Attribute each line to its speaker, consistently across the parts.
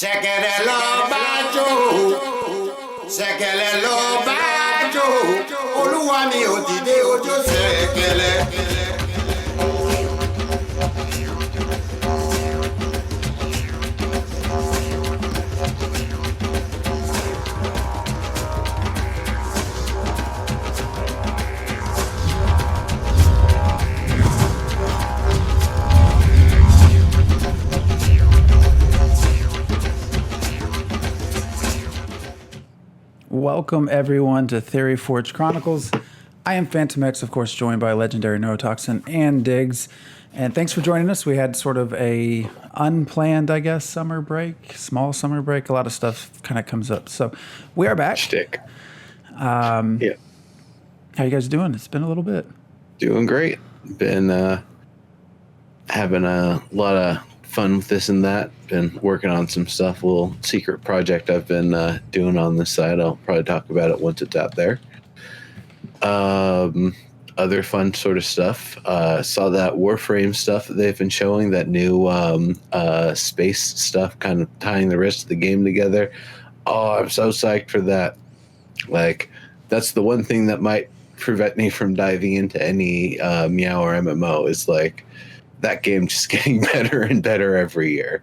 Speaker 1: Ṣẹ̀kẹ̀rẹ̀ lọ bá jó, ṣẹ̀kẹ̀rẹ̀ lọ bá jó, olúwa mi ò dìde ojó ṣẹ̀kẹ̀rẹ̀.
Speaker 2: Welcome, everyone, to Theoryforge Chronicles. I am Phantom X, of course, joined by legendary Neurotoxin and Diggs. And thanks for joining us. We had sort of a unplanned, I guess, summer break, small summer break. A lot of stuff kind of comes up. So we are back.
Speaker 3: Shtick.
Speaker 2: How you guys doing? It's been a little bit.
Speaker 3: Doing great. Been having a lot of fun with this and that. Been working on some stuff, a little secret project I've been doing on the side. I'll probably talk about it once it's out there. Other fun sort of stuff. Saw that Warframe stuff that they've been showing, that new space stuff, kind of tying the rest of the game together. Oh, I'm so psyched for that. Like, that's the one thing that might prevent me from diving into any Meow or MMO, is like that game just getting better and better every year.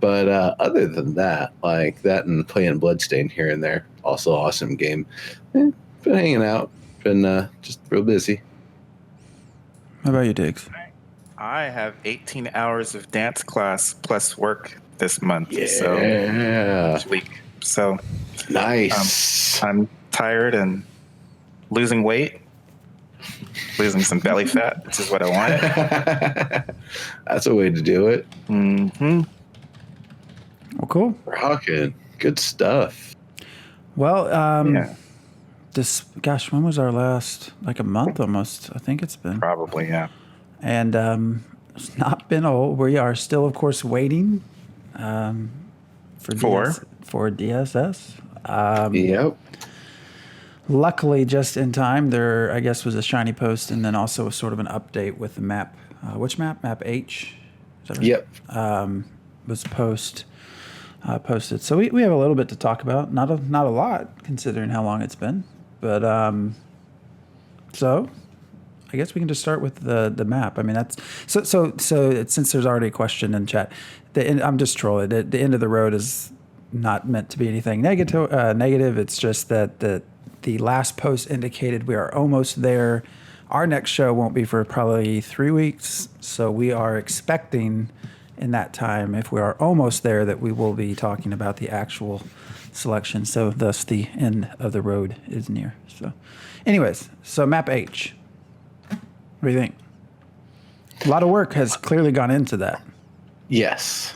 Speaker 3: But other than that, like that and playing Bloodstained here and there, also awesome game. Been hanging out, been just real busy.
Speaker 2: How about you, Diggs?
Speaker 4: I have 18 hours of dance class plus work this month.
Speaker 3: Yeah.
Speaker 4: So this week. So
Speaker 3: Nice.
Speaker 4: I'm tired and losing weight, losing some belly fat, which is what I wanted.
Speaker 3: That's a way to do it.
Speaker 4: Mm-hmm.
Speaker 2: Well, cool.
Speaker 3: Rockin'. Good stuff.
Speaker 2: Well,
Speaker 4: Yeah,
Speaker 2: when was our last, like a month almost, I think it's been.
Speaker 4: probably, yeah.
Speaker 2: And it's not been old. We are still, of course, waiting for DSS.
Speaker 3: Yep.
Speaker 2: Luckily, just in time, there, I guess, was a shiny post and then also sort of an update with the map. Which map? Map H? Is that right?
Speaker 3: Yep.
Speaker 2: Was posted. So we have a little bit to talk about. Not a lot, considering how long it's been. But so I guess we can just start with the map. I mean, that's so since there's already a question in chat, I'm just trolling. The end of the road is not meant to be anything negative. It's just that the last post indicated we are almost there. Our next show won't be for probably 3 weeks, so we are expecting in that time, if we are almost there, that we will be talking about the actual selection. So thus the end of the road is near. So anyways, so map H. What do you think? A lot of work has clearly gone into that.
Speaker 3: Yes.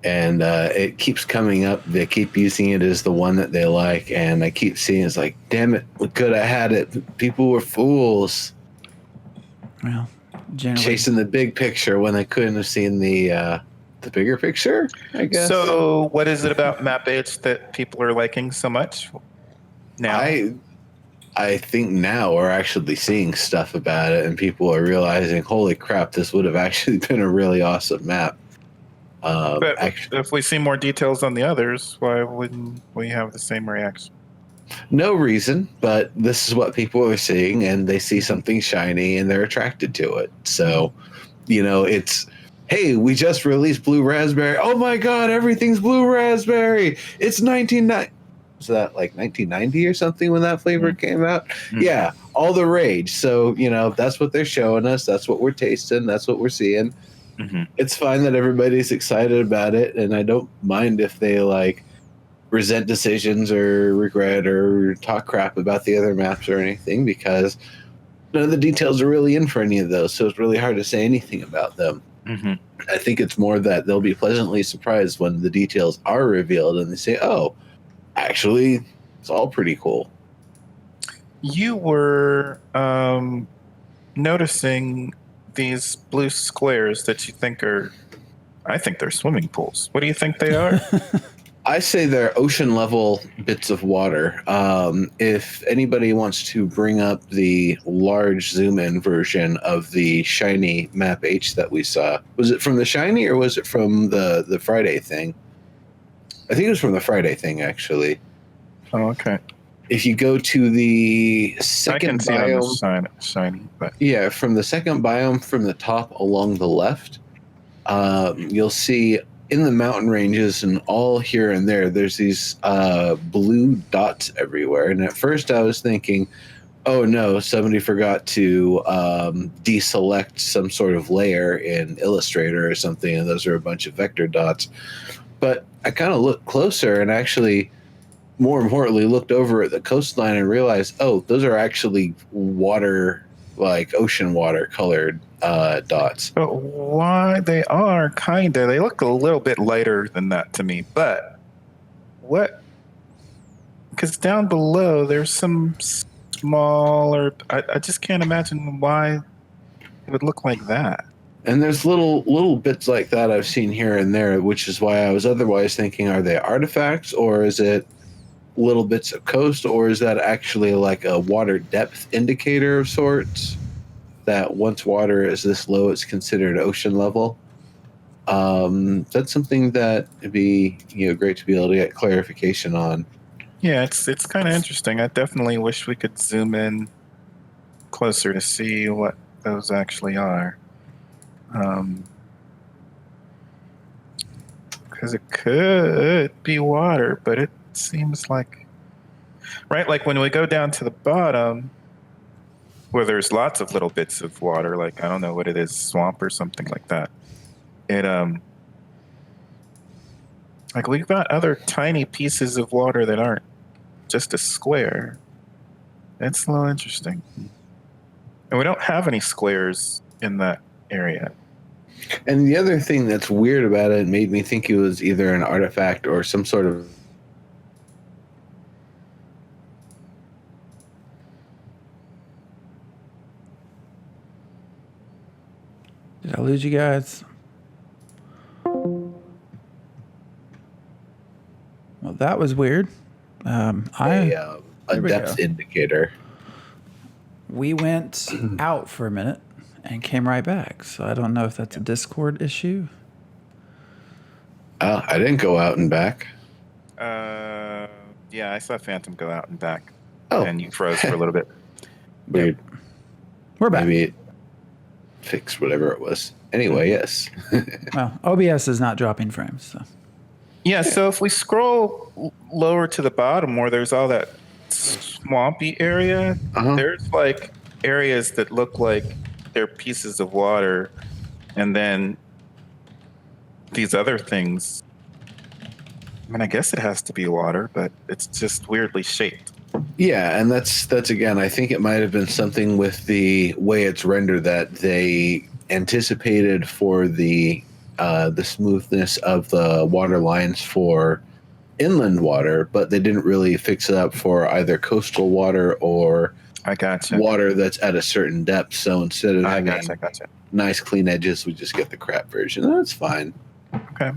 Speaker 3: And it keeps coming up. They keep using it as the one that they like. And I keep seeing it's like, damn it, we could have had it. People were fools.
Speaker 2: Well, generally,
Speaker 3: Chasing the big picture when they couldn't have seen the bigger picture, I guess.
Speaker 4: So what is it about map H that people are liking so much now?
Speaker 3: I think now we're actually seeing stuff about it, and people are realizing, holy crap, this would have actually been a really awesome map.
Speaker 4: But if we see more details on the others, why wouldn't we have the same reaction?
Speaker 3: No reason, but this is what people are seeing, and they see something shiny and they're attracted to it. So, it's, hey, we just released Blue Raspberry. Oh my God, everything's Blue Raspberry. It's 1990. Was that like 1990 or something when that flavor came out? Mm-hmm. Yeah, all the rage. So, that's what they're showing us. That's what we're tasting. That's what we're seeing. Mm-hmm. It's fine that everybody's excited about it, and I don't mind if they resent decisions or regret or talk crap about the other maps or anything, because none of the details are really in for any of those, so it's really hard to say anything about them. Mm-hmm. I think it's more that they'll be pleasantly surprised when the details are revealed and they say, oh, actually, it's all pretty cool.
Speaker 4: You were noticing these blue squares that you think I think they're swimming pools. What do you think they are?
Speaker 3: I say they're ocean level bits of water. If anybody wants to bring up the large zoom in version of the shiny map H that we saw, was it from the shiny or was it from the Friday thing? I think it was from the Friday thing, actually.
Speaker 4: Oh, okay.
Speaker 3: If you go to the
Speaker 4: I
Speaker 3: second
Speaker 4: can see it on
Speaker 3: biome,
Speaker 4: the shiny, but
Speaker 3: yeah, from the second biome from the top along the left, you'll see in the mountain ranges and all here and there, there's these blue dots everywhere. And at first I was thinking, oh no, somebody forgot to deselect some sort of layer in Illustrator or something, and those are a bunch of vector dots. But I kind of looked closer and actually, more importantly, looked over at the coastline and realized, oh, those are actually water, like ocean water colored dots.
Speaker 4: but why they are kinda? They look a little bit lighter than that to me. But what? Because down below there's some smaller. I just can't imagine why it would look like that.
Speaker 3: And there's little bits like that I've seen here and there, which is why I was otherwise thinking, are they artifacts, or is it little bits of coast, or is that actually like a water depth indicator of sorts? That once water is this low, it's considered ocean level. That's something that would be great to be able to get clarification on.
Speaker 4: Yeah, it's kind of interesting. I definitely wish we could zoom in closer to see what those actually are. Because it could be water, but it seems like, right? Like when we go down to the bottom, where there's lots of little bits of water, like I don't know what it is, swamp or something like that. It like we've got other tiny pieces of water that aren't just a square. It's a little interesting. And we don't have any squares in that area.
Speaker 3: And the other thing that's weird about it made me think it was either an artifact or some sort of.
Speaker 2: Did I lose you guys? Well, that was weird.
Speaker 3: A
Speaker 2: There we
Speaker 3: depth
Speaker 2: go.
Speaker 3: indicator.
Speaker 2: We went out for a minute and came right back. So I don't know if that's a Discord issue.
Speaker 3: I didn't go out and back.
Speaker 4: Yeah, I saw Phantom go out and back.
Speaker 3: Oh.
Speaker 4: And you froze for a little bit.
Speaker 3: Weird.
Speaker 2: We're back.
Speaker 3: Maybe it fixed whatever it was. Anyway, yes.
Speaker 2: Well, OBS is not dropping frames. So.
Speaker 4: Yeah, so if we scroll lower to the bottom where there's all that swampy area, there's like areas that look like they're pieces of water, and then these other things. I mean, I guess it has to be water, but it's just weirdly shaped.
Speaker 3: Yeah, and that's again, I think it might have been something with the way it's rendered that they anticipated for the smoothness of the water lines for inland water, but they didn't really fix it up for either coastal water or
Speaker 4: I gotcha.
Speaker 3: water that's at a certain depth. So instead of having
Speaker 4: gotcha.
Speaker 3: nice clean edges, we just get the crap version. That's fine.
Speaker 4: Okay.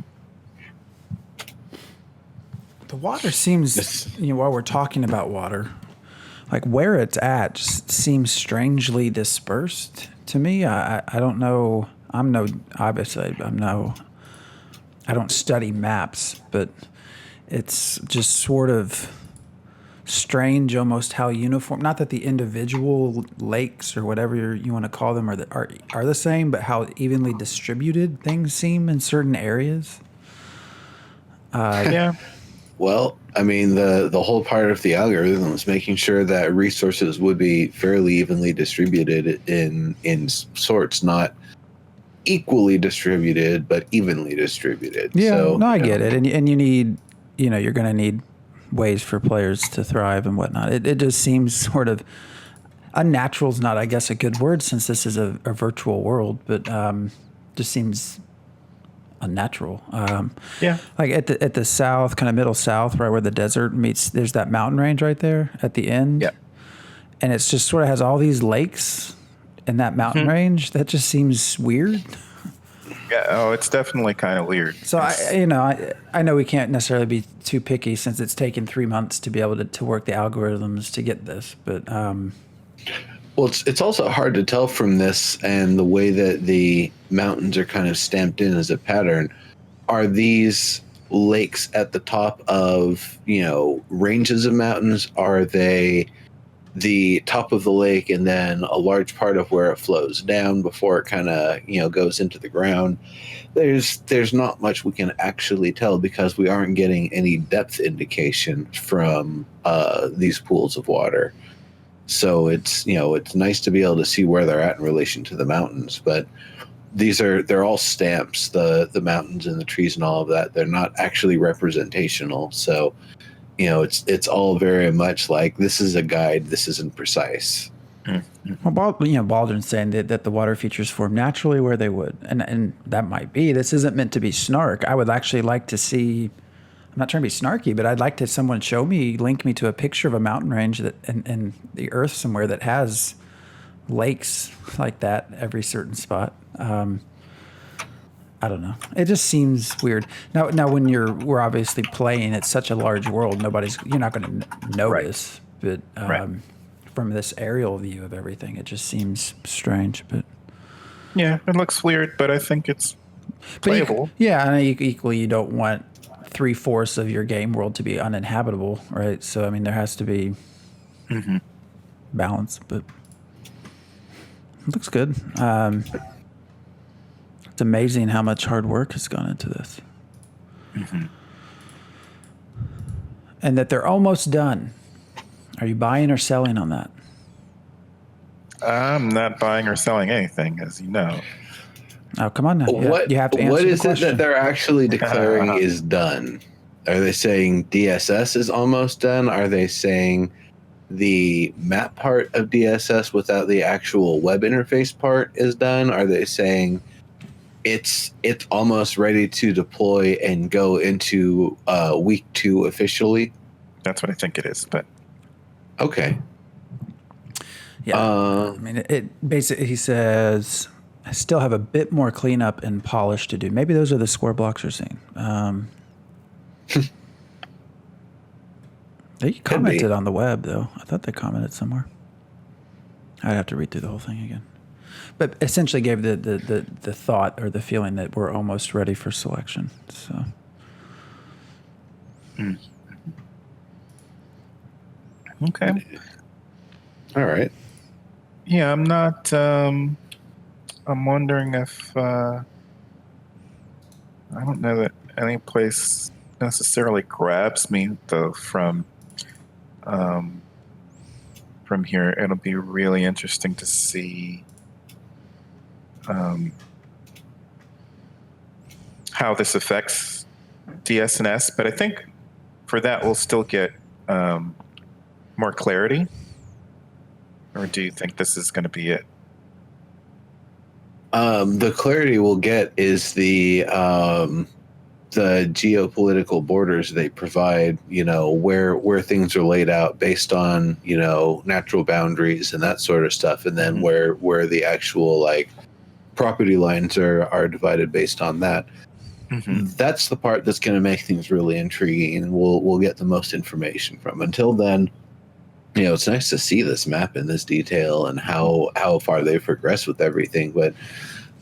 Speaker 2: The water seems, while we're talking about water, like where it's at just seems strangely dispersed to me. I don't know. I don't study maps, but it's just sort of strange almost how uniform, not that the individual lakes or whatever you want to call them are the same, but how evenly distributed things seem in certain areas.
Speaker 4: Yeah.
Speaker 3: Well, I mean, the whole part of the algorithm is making sure that resources would be fairly evenly distributed in sorts, not equally distributed, but evenly distributed.
Speaker 2: Yeah,
Speaker 3: so,
Speaker 2: no, I get it. And you need, you're going to need ways for players to thrive and whatnot. It just seems sort of unnatural is not, I guess, a good word since this is a virtual world, but just seems unnatural.
Speaker 4: Yeah.
Speaker 2: Like at the south, kind of middle south, right where the desert meets, there's that mountain range right there at the end.
Speaker 4: Yeah.
Speaker 2: And it's just sort of has all these lakes in that mountain range. That just seems weird.
Speaker 4: Yeah. Oh, it's definitely kind of weird.
Speaker 2: So I know we can't necessarily be too picky since it's taken 3 months to be able to work the algorithms to get this, but
Speaker 3: well, it's also hard to tell from this and the way that the mountains are kind of stamped in as a pattern. Are these lakes at the top of, ranges of mountains? Are they the top of the lake and then a large part of where it flows down before it kind of, goes into the ground? There's not much we can actually tell because we aren't getting any depth indication from these pools of water. So it's nice to be able to see where they're at in relation to the mountains, but they're all stamps, the mountains and the trees and all of that. They're not actually representational. So it's all very much like, this is a guide, this isn't precise.
Speaker 2: Well, Baldwin's saying that the water features form naturally where they would, and that might be. This isn't meant to be snark. I would actually like to see. I'm not trying to be snarky, but I'd like to someone link me to a picture of a mountain range that in the earth somewhere that has lakes like that every certain spot. I don't know. It just seems weird. Now when we're obviously playing, it's such a large world. You're not going to notice, but. From this aerial view of everything, it just seems strange. But
Speaker 4: yeah, it looks weird, but I think it's playable.
Speaker 2: And equally, you don't want 3/4 of your game world to be uninhabitable, right? So I mean, there has to be balance. But it looks good. It's amazing how much hard work has gone into this, and that they're almost done. Are you buying or selling on that?
Speaker 4: I'm not buying or selling anything, as you know.
Speaker 2: Oh, come on now.
Speaker 3: You have to answer
Speaker 2: what is
Speaker 3: the
Speaker 2: it
Speaker 3: that they're actually declaring is done? Are they saying DSS is almost done? Are they saying the map part of DSS without the actual web interface part is done? Are they saying it's almost ready to deploy and go into week 2 officially?
Speaker 4: That's what I think it is, but...
Speaker 3: Okay.
Speaker 2: Yeah. I mean, it basically, he says, I still have a bit more cleanup and polish to do. Maybe those are the score blocks you're seeing. They commented on the web, though. I thought they commented somewhere. I'd have to read through the whole thing again. But essentially gave the thought or the feeling that we're almost ready for selection. So.
Speaker 4: Okay.
Speaker 3: All right.
Speaker 4: Yeah, I'm not. I'm wondering if I don't know that any place necessarily grabs me though from here. It'll be really interesting to see how this affects DS&S, but I think for that we'll still get more clarity. Or do you think this is going to be it?
Speaker 3: The clarity we'll get is the geopolitical borders they provide, where things are laid out based on, natural boundaries and that sort of stuff. And then where the actual property lines are divided based on that. That's the part that's going to make things really intriguing, and we'll get the most information from. Until then, it's nice to see this map in this detail and how far they've progressed with everything. But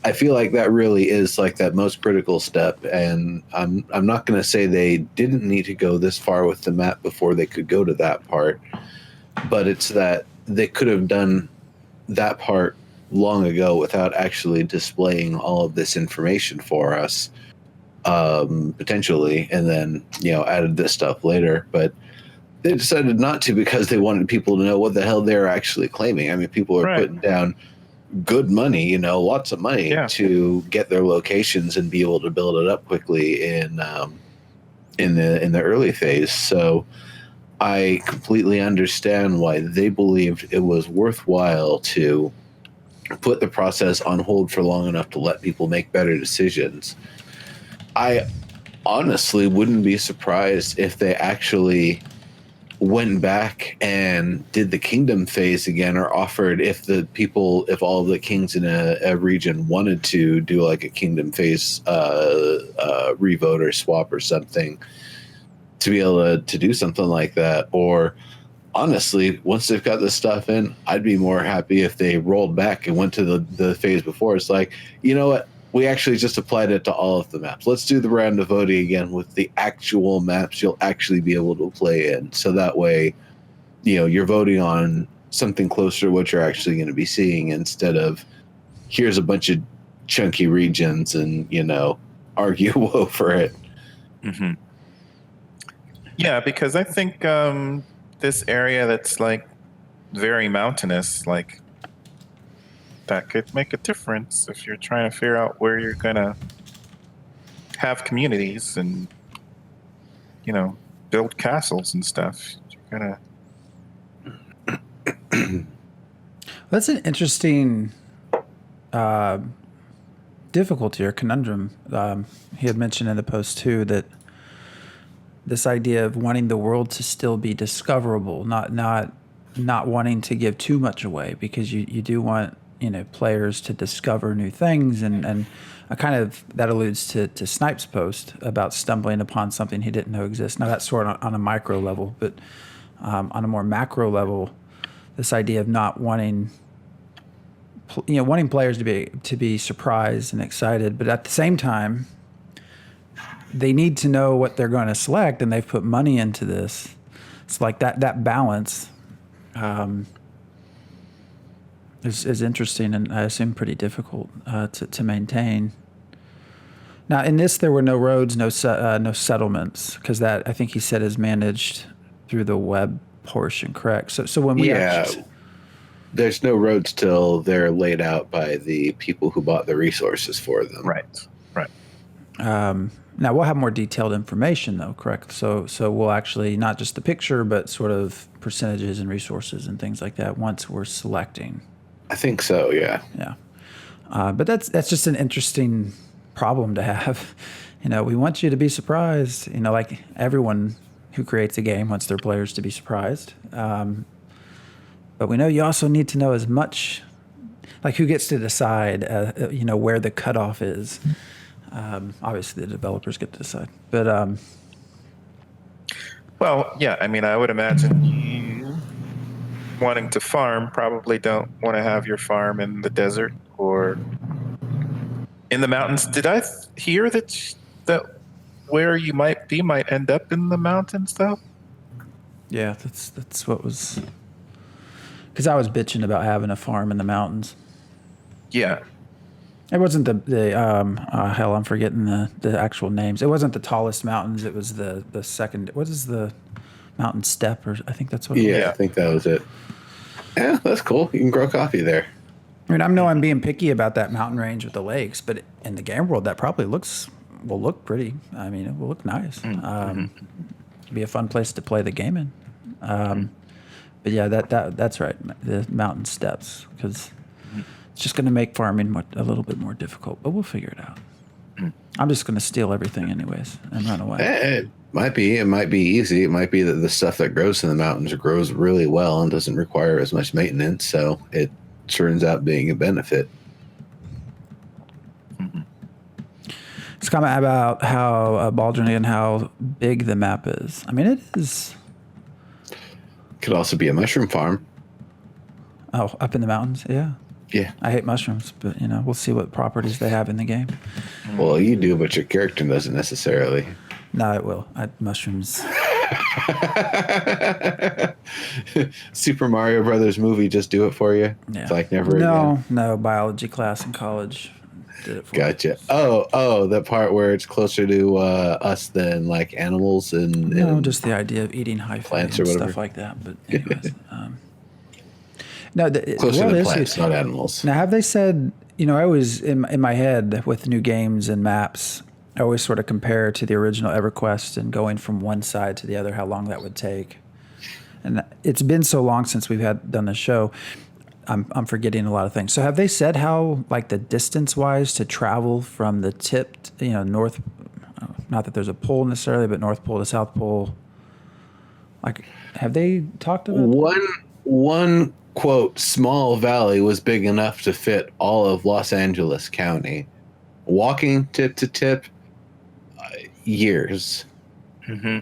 Speaker 3: I feel like that really is that most critical step. And I'm not going to say they didn't need to go this far with the map before they could go to that part, but it's that they could have done that part long ago without actually displaying all of this information for us, potentially, and then, added this stuff later. But they decided not to because they wanted people to know what the hell they're actually claiming. I mean, people are putting down good money, lots of money to get their locations and be able to build it up quickly in the early phase. So I completely understand why they believed it was worthwhile to put the process on hold for long enough to let people make better decisions. I honestly wouldn't be surprised if they actually went back and did the kingdom phase again, or offered, if all of the kings in a region wanted to do a kingdom phase revote or swap or something, to be able to do something like that. Or honestly, once they've got this stuff in, I'd be more happy if they rolled back and went to the phase before. It's you know what? we actually just applied it to all of the maps. Let's do the round of voting again with the actual maps you'll actually be able to play in. So that way, you're voting on something closer to what you're actually going to be seeing instead of here's a bunch of chunky regions and, argue over it.
Speaker 4: Mm-hmm. Yeah, because I think this area that's like very mountainous, like that could make a difference if you're trying to figure out where you're gonna have communities and build castles and stuff. You're gonna.
Speaker 2: That's an interesting difficulty or conundrum. He had mentioned in the post too that this idea of wanting the world to still be discoverable, not wanting to give too much away, because you do want players to discover new things, and I kind of that alludes to Snipe's post about stumbling upon something he didn't know exists. Now that's sort of on a micro level, but on a more macro level, this idea of not wanting players to be surprised and excited, but at the same time they need to know what they're going to select, and they've put money into this. It's like that balance is interesting, and I assume pretty difficult to maintain. Now, in this, there were no roads, no settlements, because that, I think he said, is managed through the web portion, correct? So when we
Speaker 3: there's no roads till they're laid out by the people who bought the resources for them.
Speaker 4: Right.
Speaker 2: Now, we'll have more detailed information, though, correct? So we'll actually, not just the picture, but sort of percentages and resources and things like that once we're selecting.
Speaker 3: I think so, yeah.
Speaker 2: Yeah. But that's just an interesting problem to have. We want you to be surprised. Like everyone who creates a game wants their players to be surprised. But we know you also need to know as much, like who gets to decide, where the cutoff is. Obviously, the developers get to decide. But
Speaker 4: well, yeah. I mean, I would imagine you wanting to farm probably don't want to have your farm in the desert or in the mountains. Did I hear that where you might end up in the mountains, though?
Speaker 2: Yeah, that's what was. Because I was bitching about having a farm in the mountains.
Speaker 4: Yeah.
Speaker 2: It wasn't the hell, I'm forgetting the actual names. It wasn't the tallest mountains. It was the second. What is the mountain step? Or I think that's what.
Speaker 3: Yeah, I think that was it. Yeah, that's cool. You can grow coffee there.
Speaker 2: I mean, I know I'm being picky about that mountain range with the lakes, but in the game world, that probably will look pretty. I mean, it will look nice. It'll be a fun place to play the game in. But yeah, that's right. The mountain steps, because it's just going to make farming a little bit more difficult, but we'll figure it out. I'm just going to steal everything anyways and run away.
Speaker 3: It might be easy. It might be that the stuff that grows in the mountains grows really well and doesn't require as much maintenance, so it turns out being a benefit.
Speaker 2: Let's comment about how Baldurn and how big the map is. I mean, it is.
Speaker 3: Could also be a mushroom farm.
Speaker 2: Oh, up in the mountains, yeah.
Speaker 3: Yeah.
Speaker 2: I hate mushrooms, but we'll see what properties they have in the game.
Speaker 3: Well, you do, but your character doesn't necessarily.
Speaker 2: No, it will. Mushrooms.
Speaker 3: Super Mario Brothers movie just do it for you?
Speaker 2: Yeah.
Speaker 3: It's like never again.
Speaker 2: No, biology class in college did it for me.
Speaker 3: Gotcha. Oh, that part where it's closer to us than like animals and
Speaker 2: just the idea of eating high
Speaker 3: plants
Speaker 2: and
Speaker 3: or
Speaker 2: stuff like that. But anyways, no,
Speaker 3: closer to plants, not animals.
Speaker 2: Now, have they said? I always in my head with new games and maps, I always sort of compare to the original EverQuest and going from one side to the other, how long that would take. And it's been so long since we've done the show. I'm forgetting a lot of things. So have they said how, like, the distance-wise to travel from the tip, north, not that there's a pole necessarily, but North Pole to South Pole? Like, have they talked about
Speaker 3: one quote, small valley was big enough to fit all of Los Angeles County. Walking tip to tip, years.
Speaker 4: Mm-hmm.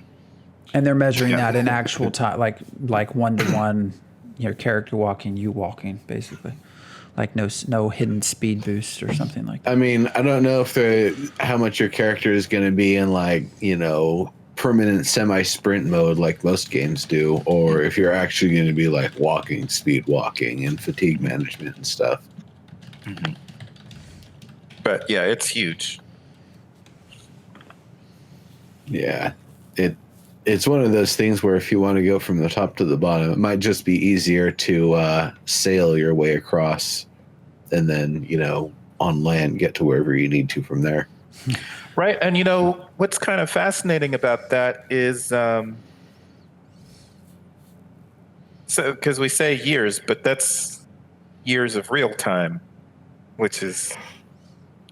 Speaker 2: And they're measuring that in actual time, like 1-to-1, character walking, you walking, basically. Like no hidden speed boost or something like that.
Speaker 3: I mean, I don't know how much your character is going to be in like, permanent semi-sprint mode like most games do, or if you're actually going to be like speed walking and fatigue management and stuff.
Speaker 4: Mm-hmm. But yeah, it's huge.
Speaker 3: Yeah, it's one of those things where if you want to go from the top to the bottom, it might just be easier to sail your way across and then, on land, get to wherever you need to from there.
Speaker 4: Right. And, what's kind of fascinating about that is, because we say years, but that's years of real time, which is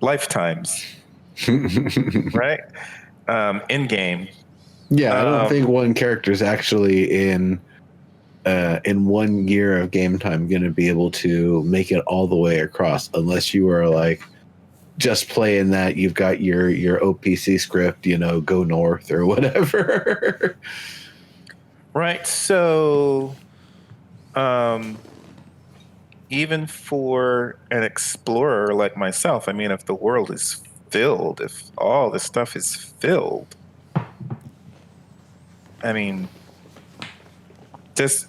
Speaker 4: lifetimes, right? In game.
Speaker 3: Yeah, I don't think one character is actually in 1 year of game time going to be able to make it all the way across, unless you are like just playing that you've got your OPC script, go north or whatever.
Speaker 4: Right. So, even for an explorer like myself, I mean, if the world is filled, if all this stuff is filled, I mean, just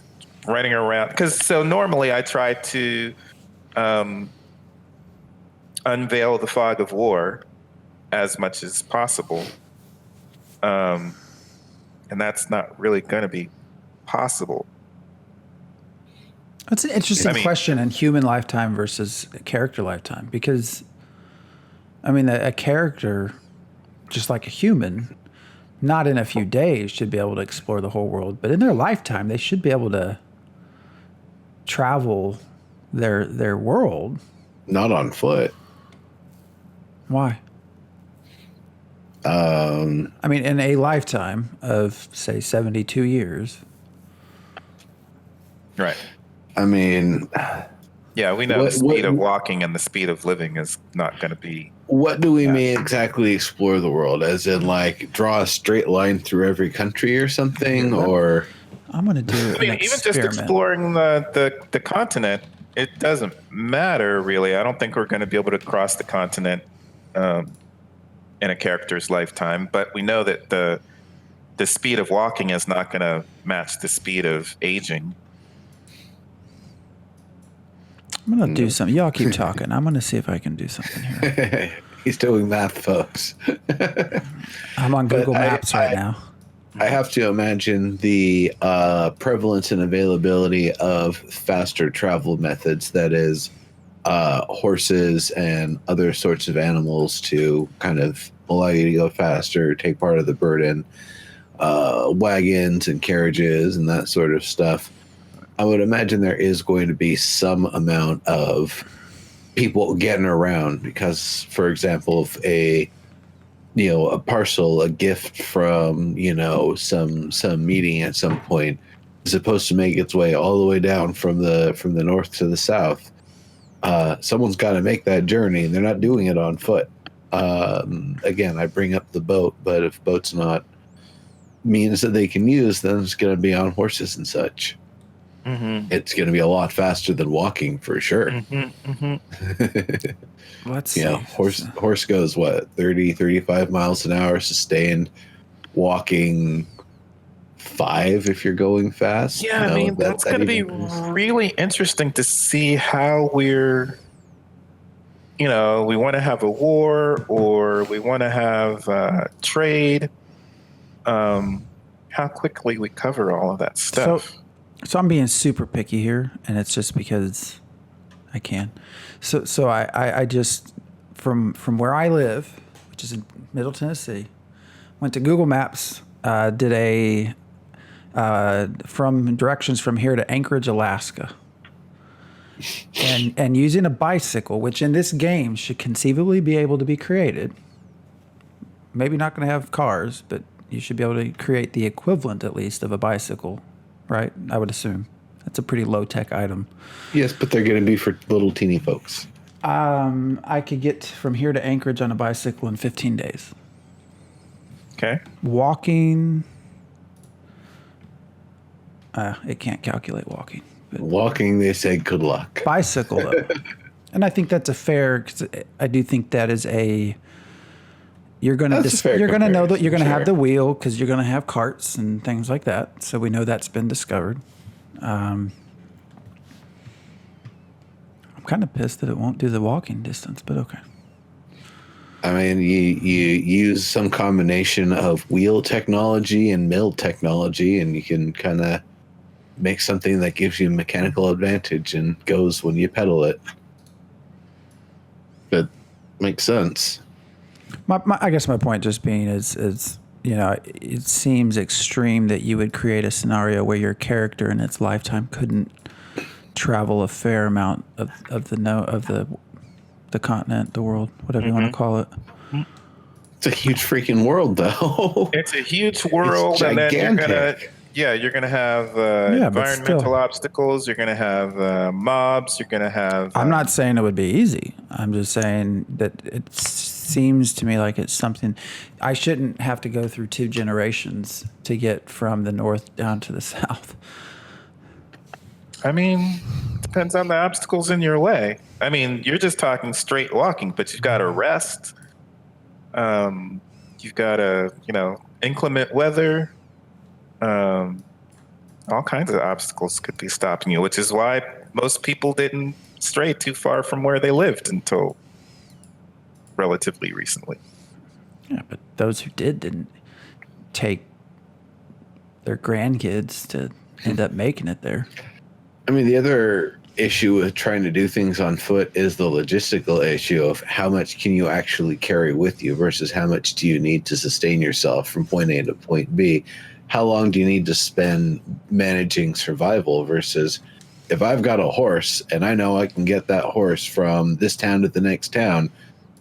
Speaker 4: running around, because so normally I try to unveil the fog of war as much as possible, and that's not really going to be possible.
Speaker 2: That's an interesting question in human lifetime versus a character lifetime, because I mean, a character, just like a human, not in a few days should be able to explore the whole world, but in their lifetime they should be able to travel their world.
Speaker 3: Not on foot.
Speaker 2: Why? I mean, in a lifetime of, say, 72 years.
Speaker 4: Right.
Speaker 3: I mean...
Speaker 4: Yeah, we know the speed of walking and the speed of living is not going to be...
Speaker 3: What do we mean exactly explore the world? As in, like, draw a straight line through every country or something? Or...
Speaker 2: I'm going to do an experiment.
Speaker 4: Even just exploring the continent, it doesn't matter, really. I don't think we're going to be able to cross the continent in a character's lifetime, but we know that the speed of walking is not going to match the speed of aging.
Speaker 2: I'm going to do something. Y'all keep talking. I'm going to see if I can do something here.
Speaker 3: He's doing math, folks.
Speaker 2: I'm on Google Maps right now.
Speaker 3: I have to imagine the prevalence and availability of faster travel methods, that is, horses and other sorts of animals to kind of allow you to go faster, take part of the burden, wagons and carriages and that sort of stuff. I would imagine there is going to be some amount of people getting around because, for example, if a parcel, a gift from, some meeting at some point is supposed to make its way all the way down from the north to the south, someone's got to make that journey, and they're not doing it on foot. Again, I bring up the boat, but if boat's not means that they can use, then it's going to be on horses and such. Mm-hmm. It's going to be a lot faster than walking for sure.
Speaker 4: Mm-hmm. Mm-hmm.
Speaker 2: Let's see.
Speaker 3: Horse goes, 30, 35 miles an hour sustained, walking 5 if you're going fast.
Speaker 4: Yeah, I mean, that's going to be really interesting to see how we're, we want to have a war or we want to have trade, how quickly we cover all of that stuff.
Speaker 2: So I'm being super picky here, and it's just because I can. So I just, from where I live, which is in Middle Tennessee, went to Google Maps, did from directions from here to Anchorage, Alaska. And using a bicycle, which in this game should conceivably be able to be created. Maybe not going to have cars, but you should be able to create the equivalent, at least, of a bicycle. Right? I would assume. That's a pretty low-tech item.
Speaker 3: Yes, but they're going to be for little teeny folks.
Speaker 2: I could get from here to Anchorage on a bicycle in 15 days.
Speaker 4: Okay.
Speaker 2: Walking, it can't calculate walking.
Speaker 3: Walking, they say good luck.
Speaker 2: Bicycle, though. And I think that's a fair, because I do think that is you're going
Speaker 3: That's a fair
Speaker 2: to know that
Speaker 3: comparison,
Speaker 2: you're going to have
Speaker 3: sure.
Speaker 2: the wheel because you're going to have carts and things like that. So we know that's been discovered. I'm kind of pissed that it won't do the walking distance, but okay.
Speaker 3: I mean, you use some combination of wheel technology and mill technology, and you can kind of make something that gives you mechanical advantage and goes when you pedal it. But makes sense.
Speaker 2: I guess my point just being is it seems extreme that you would create a scenario where your character in its lifetime couldn't travel a fair amount of the continent, the world, whatever you want to call it.
Speaker 3: It's a huge freaking world, though.
Speaker 4: It's a huge world, and then you're gonna have environmental obstacles. You're gonna have mobs. You're gonna have.
Speaker 2: I'm not saying it would be easy. I'm just saying that it seems to me like it's something I shouldn't have to go through 2 generations to get from the north down to the south.
Speaker 4: I mean, depends on the obstacles in your way. I mean, you're just talking straight walking, but you've got to rest. You've got inclement weather. All kinds of obstacles could be stopping you, which is why most people didn't stray too far from where they lived until relatively recently.
Speaker 2: Yeah, but those who didn't take their grandkids to end up making it there.
Speaker 3: I mean, the other issue with trying to do things on foot is the logistical issue of how much can you actually carry with you versus how much do you need to sustain yourself from point A to point B. How long do you need to spend managing survival versus if I've got a horse and I know I can get that horse from this town to the next town,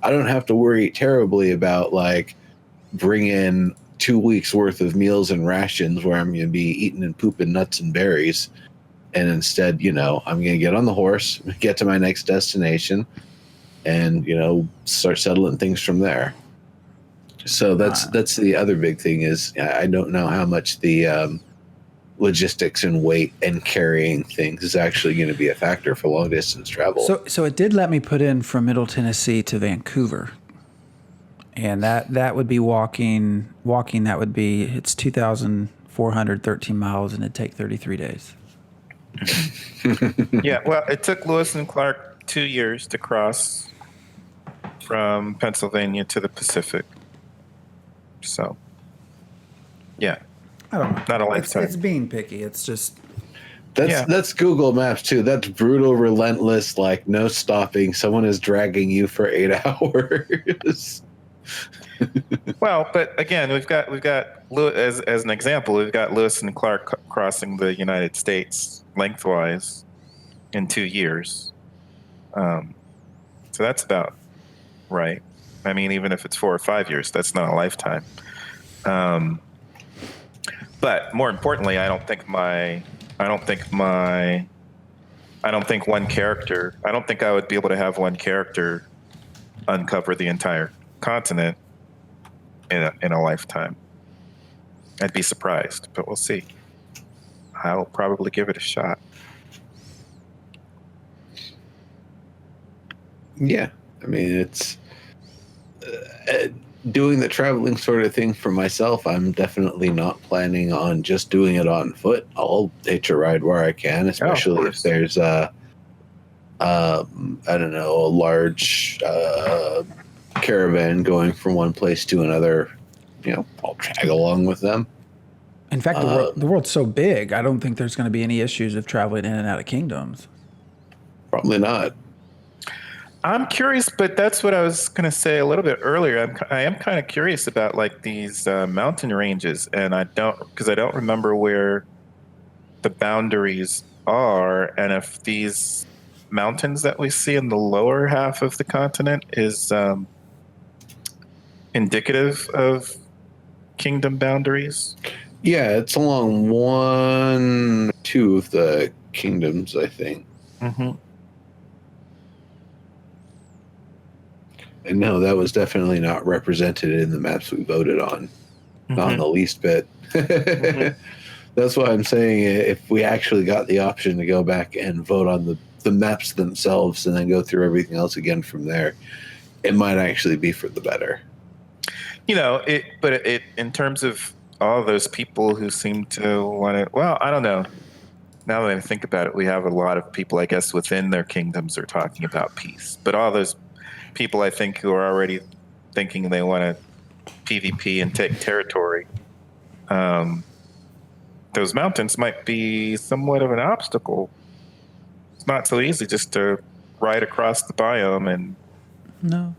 Speaker 3: I don't have to worry terribly about like bringing 2 weeks worth of meals and rations where I'm going to be eating and pooping nuts and berries. And instead, I'm going to get on the horse, get to my next destination, and, start settling things from there. So that's the other big thing is I don't know how much the logistics and weight and carrying things is actually going to be a factor for long distance travel.
Speaker 2: So it did let me put in from Middle Tennessee to Vancouver. And that would be walking that would be, it's 2,413 miles and it'd take 33 days.
Speaker 4: Yeah, well, it took Lewis and Clark 2 years to cross from Pennsylvania to the Pacific. So, yeah,
Speaker 2: I don't know.
Speaker 4: Not a lifetime.
Speaker 2: It's being picky. It's just
Speaker 3: that's Google Maps too. That's brutal, relentless, like no stopping. Someone is dragging you for 8 hours.
Speaker 4: Well, but again, we've got as an example, we've got Lewis and Clark crossing the United States lengthwise in 2 years. So that's about right. I mean, even if it's 4 or 5 years, that's not a lifetime. But more importantly, I don't think I would be able to have one character uncover the entire continent in a lifetime. I'd be surprised, but we'll see. I'll probably give it a shot.
Speaker 3: Yeah, I mean, it's doing the traveling sort of thing for myself. I'm definitely not planning on just doing it on foot. I'll hitch a ride where I can, especially if there's a large caravan going from one place to another. I'll tag along with them.
Speaker 2: In fact, the world's so big, I don't think there's going to be any issues of traveling in and out of kingdoms.
Speaker 3: Probably not.
Speaker 4: I'm curious, but that's what I was going to say a little bit earlier. I am kind of curious about like these mountain ranges, and I don't remember where the boundaries are, and if these mountains that we see in the lower half of the continent is indicative of kingdom boundaries.
Speaker 3: Yeah, it's along 1, 2 of the kingdoms, I think.
Speaker 4: Mm-hmm.
Speaker 3: And no, that was definitely not represented in the maps we voted on. Not in the least bit. That's why I'm saying if we actually got the option to go back and vote on the maps themselves and then go through everything else again from there, it might actually be for the better.
Speaker 4: But in terms of all those people who seem to want to, well, I don't know. Now that I think about it, we have a lot of people, I guess, within their kingdoms are talking about peace. But all those people, I think, who are already thinking they want to PvP and take territory, those mountains might be somewhat of an obstacle. It's not so easy just to ride across the biome and
Speaker 2: No.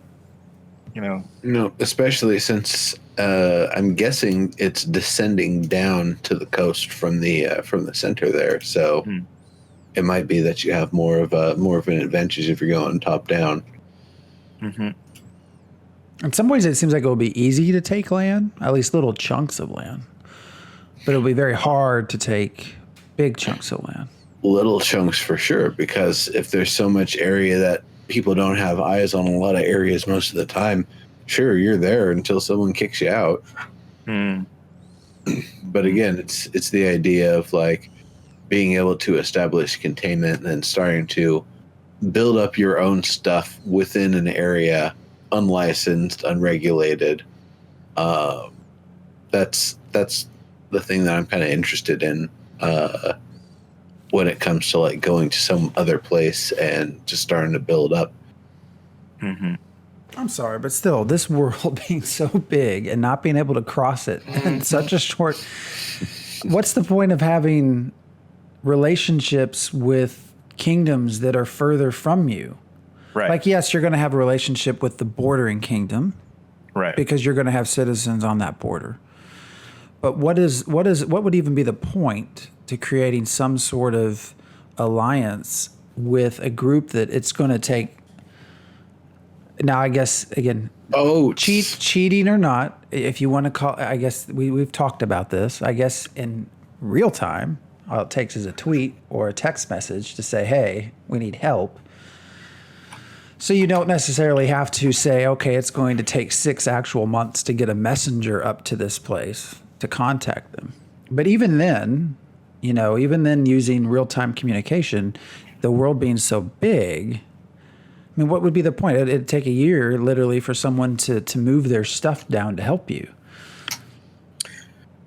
Speaker 3: No, especially since I'm guessing it's descending down to the coast from the center there. So it might be that you have more of an advantage if you're going top down.
Speaker 4: Mm-hmm.
Speaker 2: In some ways, it seems like it'll be easy to take land, at least little chunks of land. But it'll be very hard to take big chunks of land.
Speaker 3: Little chunks for sure, because if there's so much area that people don't have eyes on a lot of areas most of the time, sure, you're there until someone kicks you out. But again, it's the idea of like being able to establish containment and starting to build up your own stuff within an area, unlicensed, unregulated. That's the thing that I'm kind of interested in when it comes to like going to some other place and just starting to build up.
Speaker 4: Mm-hmm.
Speaker 2: I'm sorry, but still, this world being so big and not being able to cross it in such a short... What's the point of having relationships with kingdoms that are further from you?
Speaker 4: Right.
Speaker 2: Like, yes, you're going to have a relationship with the bordering kingdom.
Speaker 4: Right.
Speaker 2: Because you're going to have citizens on that border. But what would even be the point to creating some sort of alliance with a group that it's going to take? Now, I guess again, cheating or not, if you want to call, I guess we've talked about this. I guess in real time, all it takes is a tweet or a text message to say, "Hey, we need help." So you don't necessarily have to say, "Okay, it's going to take 6 actual months to get a messenger up to this place to contact them." But even then, using real-time communication, the world being so big, I mean, what would be the point? It'd take a year, literally, for someone to move their stuff down to help you.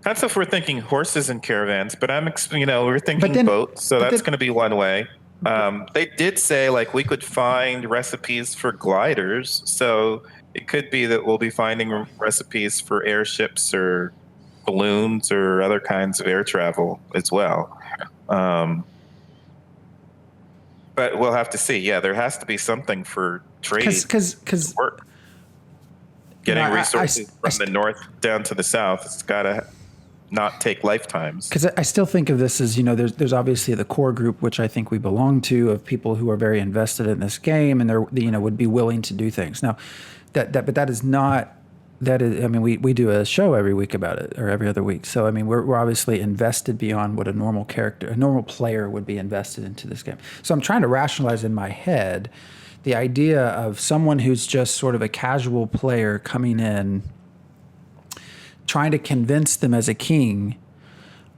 Speaker 4: That's if we're thinking horses and caravans, but we're thinking boats, so that's going to be one way. They did say, like, we could find recipes for gliders, so it could be that we'll be finding recipes for airships or balloons or other kinds of air travel as well. But we'll have to see. Yeah, there has to be something for trade.
Speaker 2: Because
Speaker 4: work. Getting resources from the north down to the south, it's got to not take lifetimes.
Speaker 2: Because I still think of this as, there's obviously the core group, which I think we belong to, of people who are very invested in this game and they're, would be willing to do things. Now, but that is not. That is, I mean, we do a show every week about it, or every other week. So, I mean, we're obviously invested beyond what a normal player would be invested into this game. So I'm trying to rationalize in my head the idea of someone who's just sort of a casual player coming in, trying to convince them as a king,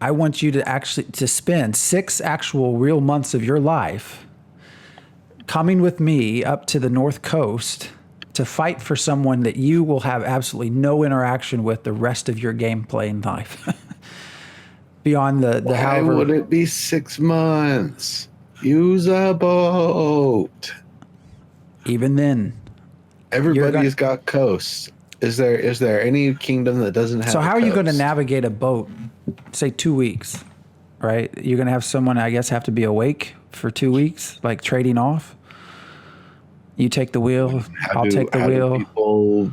Speaker 2: I want you to spend 6 actual real months of your life coming with me up to the North Coast to fight for someone that you will have absolutely no interaction with the rest of your gameplay in life. Beyond the
Speaker 3: Why would it be 6 months? Use a boat.
Speaker 2: Even then,
Speaker 3: everybody's got coasts. Is there any kingdom that doesn't have?
Speaker 2: So how are you going to
Speaker 3: coast?
Speaker 2: navigate a boat? Say 2 weeks, right? You're going to have someone, I guess, have to be awake for 2 weeks, like trading off. You take the wheel, I'll take the wheel.
Speaker 3: Do people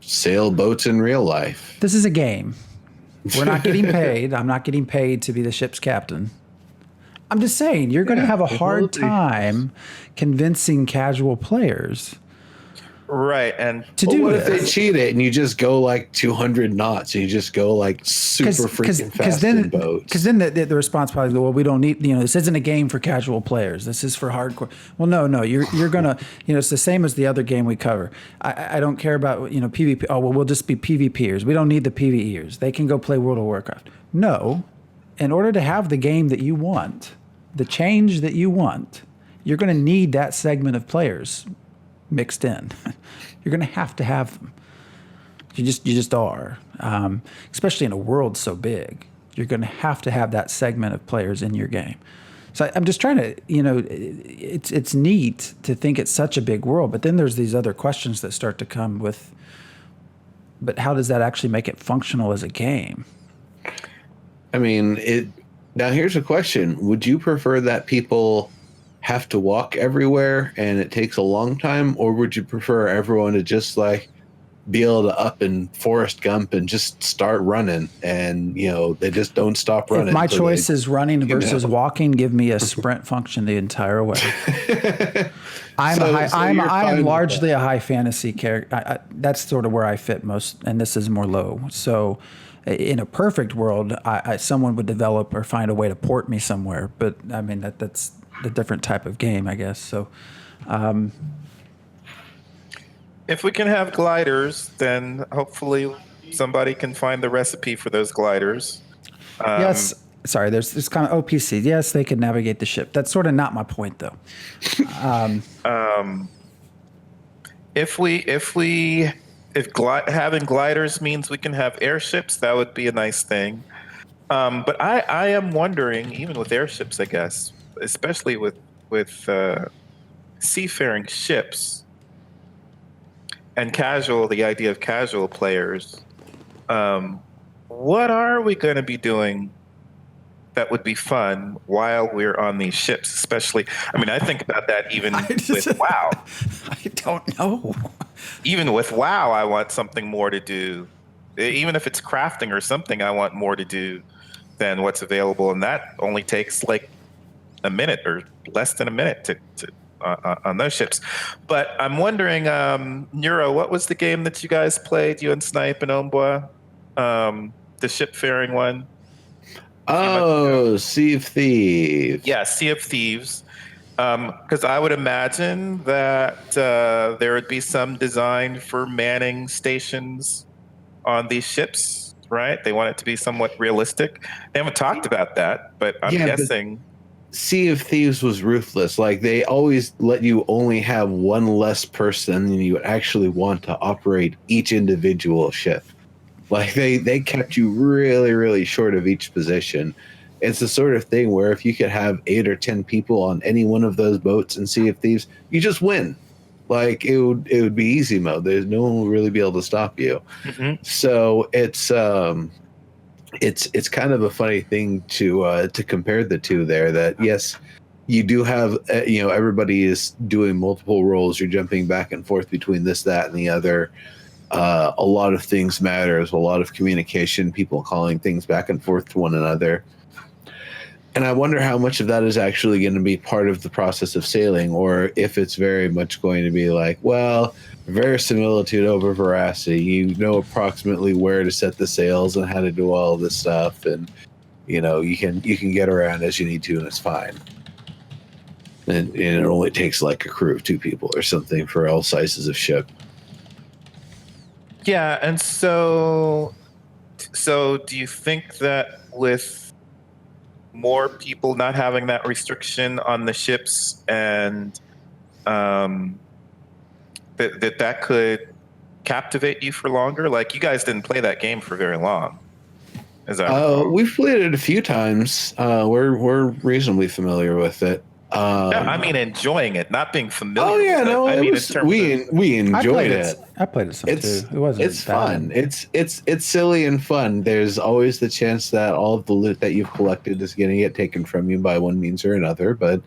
Speaker 3: sail boats in real life?
Speaker 2: This is a game. We're not getting paid. I'm not getting paid to be the ship's captain. I'm just saying, you're going to have a hard time convincing casual players.
Speaker 4: Right, and
Speaker 2: to do
Speaker 3: what
Speaker 2: this.
Speaker 3: If they cheat it and you just go like 200 knots and you just go like super freaking fast in boats?
Speaker 2: Because then the response probably is, well, we don't need, this isn't a game for casual players. This is for hardcore. Well, no, you're gonna, it's the same as the other game we cover. I don't care about PvP. Oh, well, we'll just be PvPers. We don't need the PvEers. They can go play World of Warcraft. No, in order to have the game that you want, the change that you want, you're going to need that segment of players mixed in. You're going to have them. You just are, especially in a world so big. You're going to have that segment of players in your game. So I'm just trying to, it's neat to think it's such a big world, but then there's these other questions that start to come with, but how does that actually make it functional as a game?
Speaker 3: I mean, now here's a question. Would you prefer that people have to walk everywhere and it takes a long time, or would you prefer everyone to just like be able to up and Forrest Gump and just start running, and they just don't stop running?
Speaker 2: If my choice is running versus walking, give me a sprint function the entire way. I'm largely a high fantasy character. That's sort of where I fit most, and this is more low. So in a perfect world, someone would develop or find a way to port me somewhere. But I mean, that's a different type of game, I guess. So
Speaker 4: if we can have gliders, then hopefully somebody can find the recipe for those gliders.
Speaker 2: Yes. Sorry, there's kind of OPC. Yes, they can navigate the ship. That's sort of not my point, though.
Speaker 4: If having gliders means we can have airships, that would be a nice thing. But I am wondering, even with airships, I guess, especially with seafaring ships and the idea of casual players, what are we going to be doing that would be fun while we're on these ships? Especially, I mean, I think about that even with WoW.
Speaker 2: I don't know.
Speaker 4: Even with WoW, I want something more to do. Even if it's crafting or something, I want more to do than what's available, and that only takes like a minute or less than a minute to on those ships. But I'm wondering, Neuro, what was the game that you guys played, you and Snipe and Ombois? The ship-faring one?
Speaker 3: Oh, Sea of Thieves.
Speaker 4: Yeah, Sea of Thieves. Because I would imagine that there would be some design for manning stations on these ships, right? They want it to be somewhat realistic. They haven't talked about that, but I'm guessing.
Speaker 3: Sea of Thieves was ruthless. Like, they always let you only have one less person than you actually want to operate each individual ship. Like, they kept you really, really short of each position. It's the sort of thing where if you could have 8 or 10 people on any one of those boats in Sea of Thieves, you just win. Like, it would be easy mode. There's no one will really be able to stop you. Mm-hmm. So it's kind of a funny thing to compare the two there. That yes, you do have everybody is doing multiple roles. You're jumping back and forth between this, that, and the other. A lot of things matter. There's a lot of communication, people calling things back and forth to one another. And I wonder how much of that is actually going to be part of the process of sailing, or if it's very much going to be like, well, verisimilitude over veracity. You know approximately where to set the sails and how to do all this stuff, and you can get around as you need to, and it's fine. And it only takes like a crew of 2 people or something for all sizes of ship.
Speaker 4: Yeah, and so do you think that with more people not having that restriction on the ships, and that could captivate you for longer? Like, you guys didn't play that game for very long.
Speaker 3: We've played it a few times. We're reasonably familiar with it.
Speaker 4: I mean, enjoying it, not being familiar.
Speaker 3: Oh yeah,
Speaker 4: with
Speaker 3: no,
Speaker 4: it. I mean,
Speaker 3: we enjoyed it.
Speaker 2: I played it some too. It wasn't.
Speaker 3: It's fun. It's silly and fun. There's always the chance that all of the loot that you've collected is going to get taken from you by one means or another. But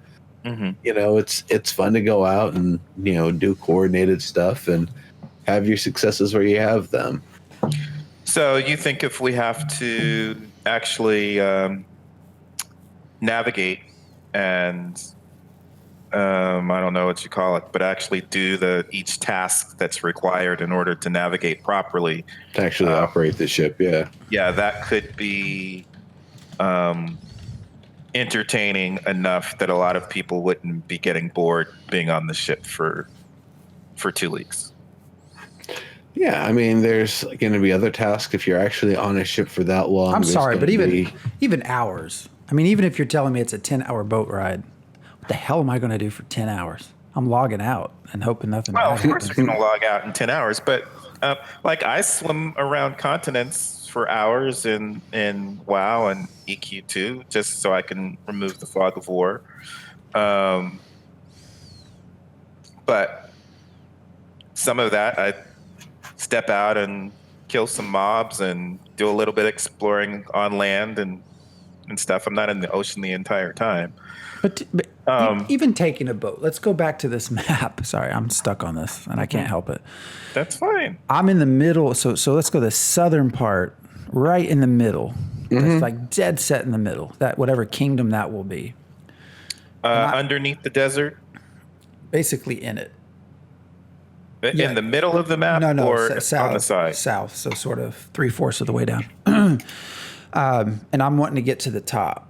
Speaker 3: it's fun to go out and do coordinated stuff and have your successes where you have them.
Speaker 4: So you think if we have to actually navigate and I don't know what you call it, but actually do each task that's required in order to navigate properly.
Speaker 3: To actually operate the ship, yeah. Yeah,
Speaker 4: that could be entertaining enough that a lot of people wouldn't be getting bored being on the ship for 2 weeks.
Speaker 3: Yeah, I mean, there's going to be other tasks if you're actually on a ship for that long.
Speaker 2: I'm sorry, but even hours. I mean, even if you're telling me it's a 10-hour boat ride, what the hell am I going to do for 10 hours? I'm logging out and hoping nothing
Speaker 4: Well,
Speaker 2: bad
Speaker 4: of course
Speaker 2: happens.
Speaker 4: you're going to log out in 10 hours, but like I swim around continents for hours in WoW and EQ2 just so I can remove the fog of war. But some of that, I step out and kill some mobs and do a little bit of exploring on land and stuff. I'm not in the ocean the entire time.
Speaker 2: But even taking a boat, let's go back to this map. Sorry, I'm stuck on this and I can't help it.
Speaker 4: That's fine.
Speaker 2: I'm in the middle. So let's go to the southern part, right in the middle. It's like dead set in the middle, that whatever kingdom that will be.
Speaker 4: Underneath the desert?
Speaker 2: Basically in it.
Speaker 4: In the middle of the map or
Speaker 2: south,
Speaker 4: on the side?
Speaker 2: South, so sort of 3/4 of the way down. And I'm wanting to get to the top.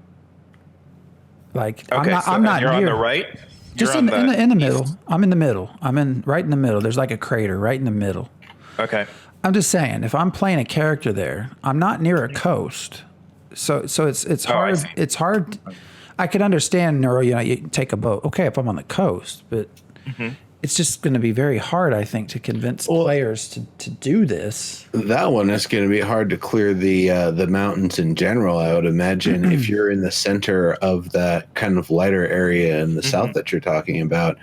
Speaker 2: Like
Speaker 4: Okay,
Speaker 2: I'm not
Speaker 4: you're
Speaker 2: near,
Speaker 4: on the right?
Speaker 2: just
Speaker 4: You're on
Speaker 2: in the middle. I'm in the middle. I'm right in the middle. There's like a crater right in the middle.
Speaker 4: Okay.
Speaker 2: I'm just saying, if I'm playing a character there, I'm not near a coast. So it's hard.
Speaker 4: see.
Speaker 2: It's hard. I can understand Neuro, you take a boat. Okay, if I'm on the coast, but it's just going to be very hard, I think, to convince players to do this.
Speaker 3: That one is going to be hard to clear the mountains in general. I would imagine if you're in the center of that kind of lighter area in the south that you're talking about,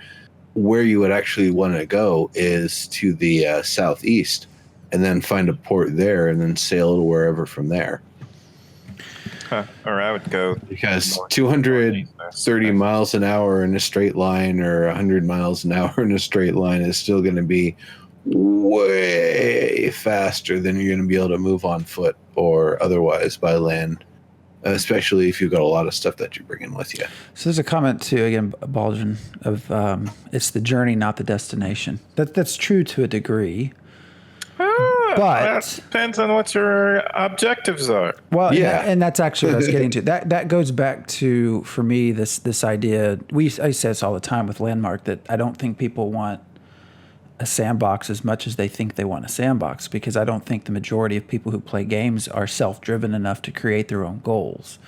Speaker 3: where you would actually want to go is to the southeast, and then find a port there, and then sail to wherever from there.
Speaker 4: Or I would go
Speaker 3: Because 230 miles an hour in a straight line or 100 miles an hour in a straight line is still going to be way faster than you're going to be able to move on foot or otherwise by land, especially if you've got a lot of stuff that you're bringing with you.
Speaker 2: So there's a comment too, again, Baldwin, of it's the journey, not the destination. That's true to a degree. But
Speaker 4: that depends on what your objectives are.
Speaker 2: Well, and that's actually what I was getting to. That goes back to, for me, this idea. I say this all the time with Landmark, that I don't think people want a sandbox as much as they think they want a sandbox, because I don't think the majority of people who play games are self-driven enough to create their own goals.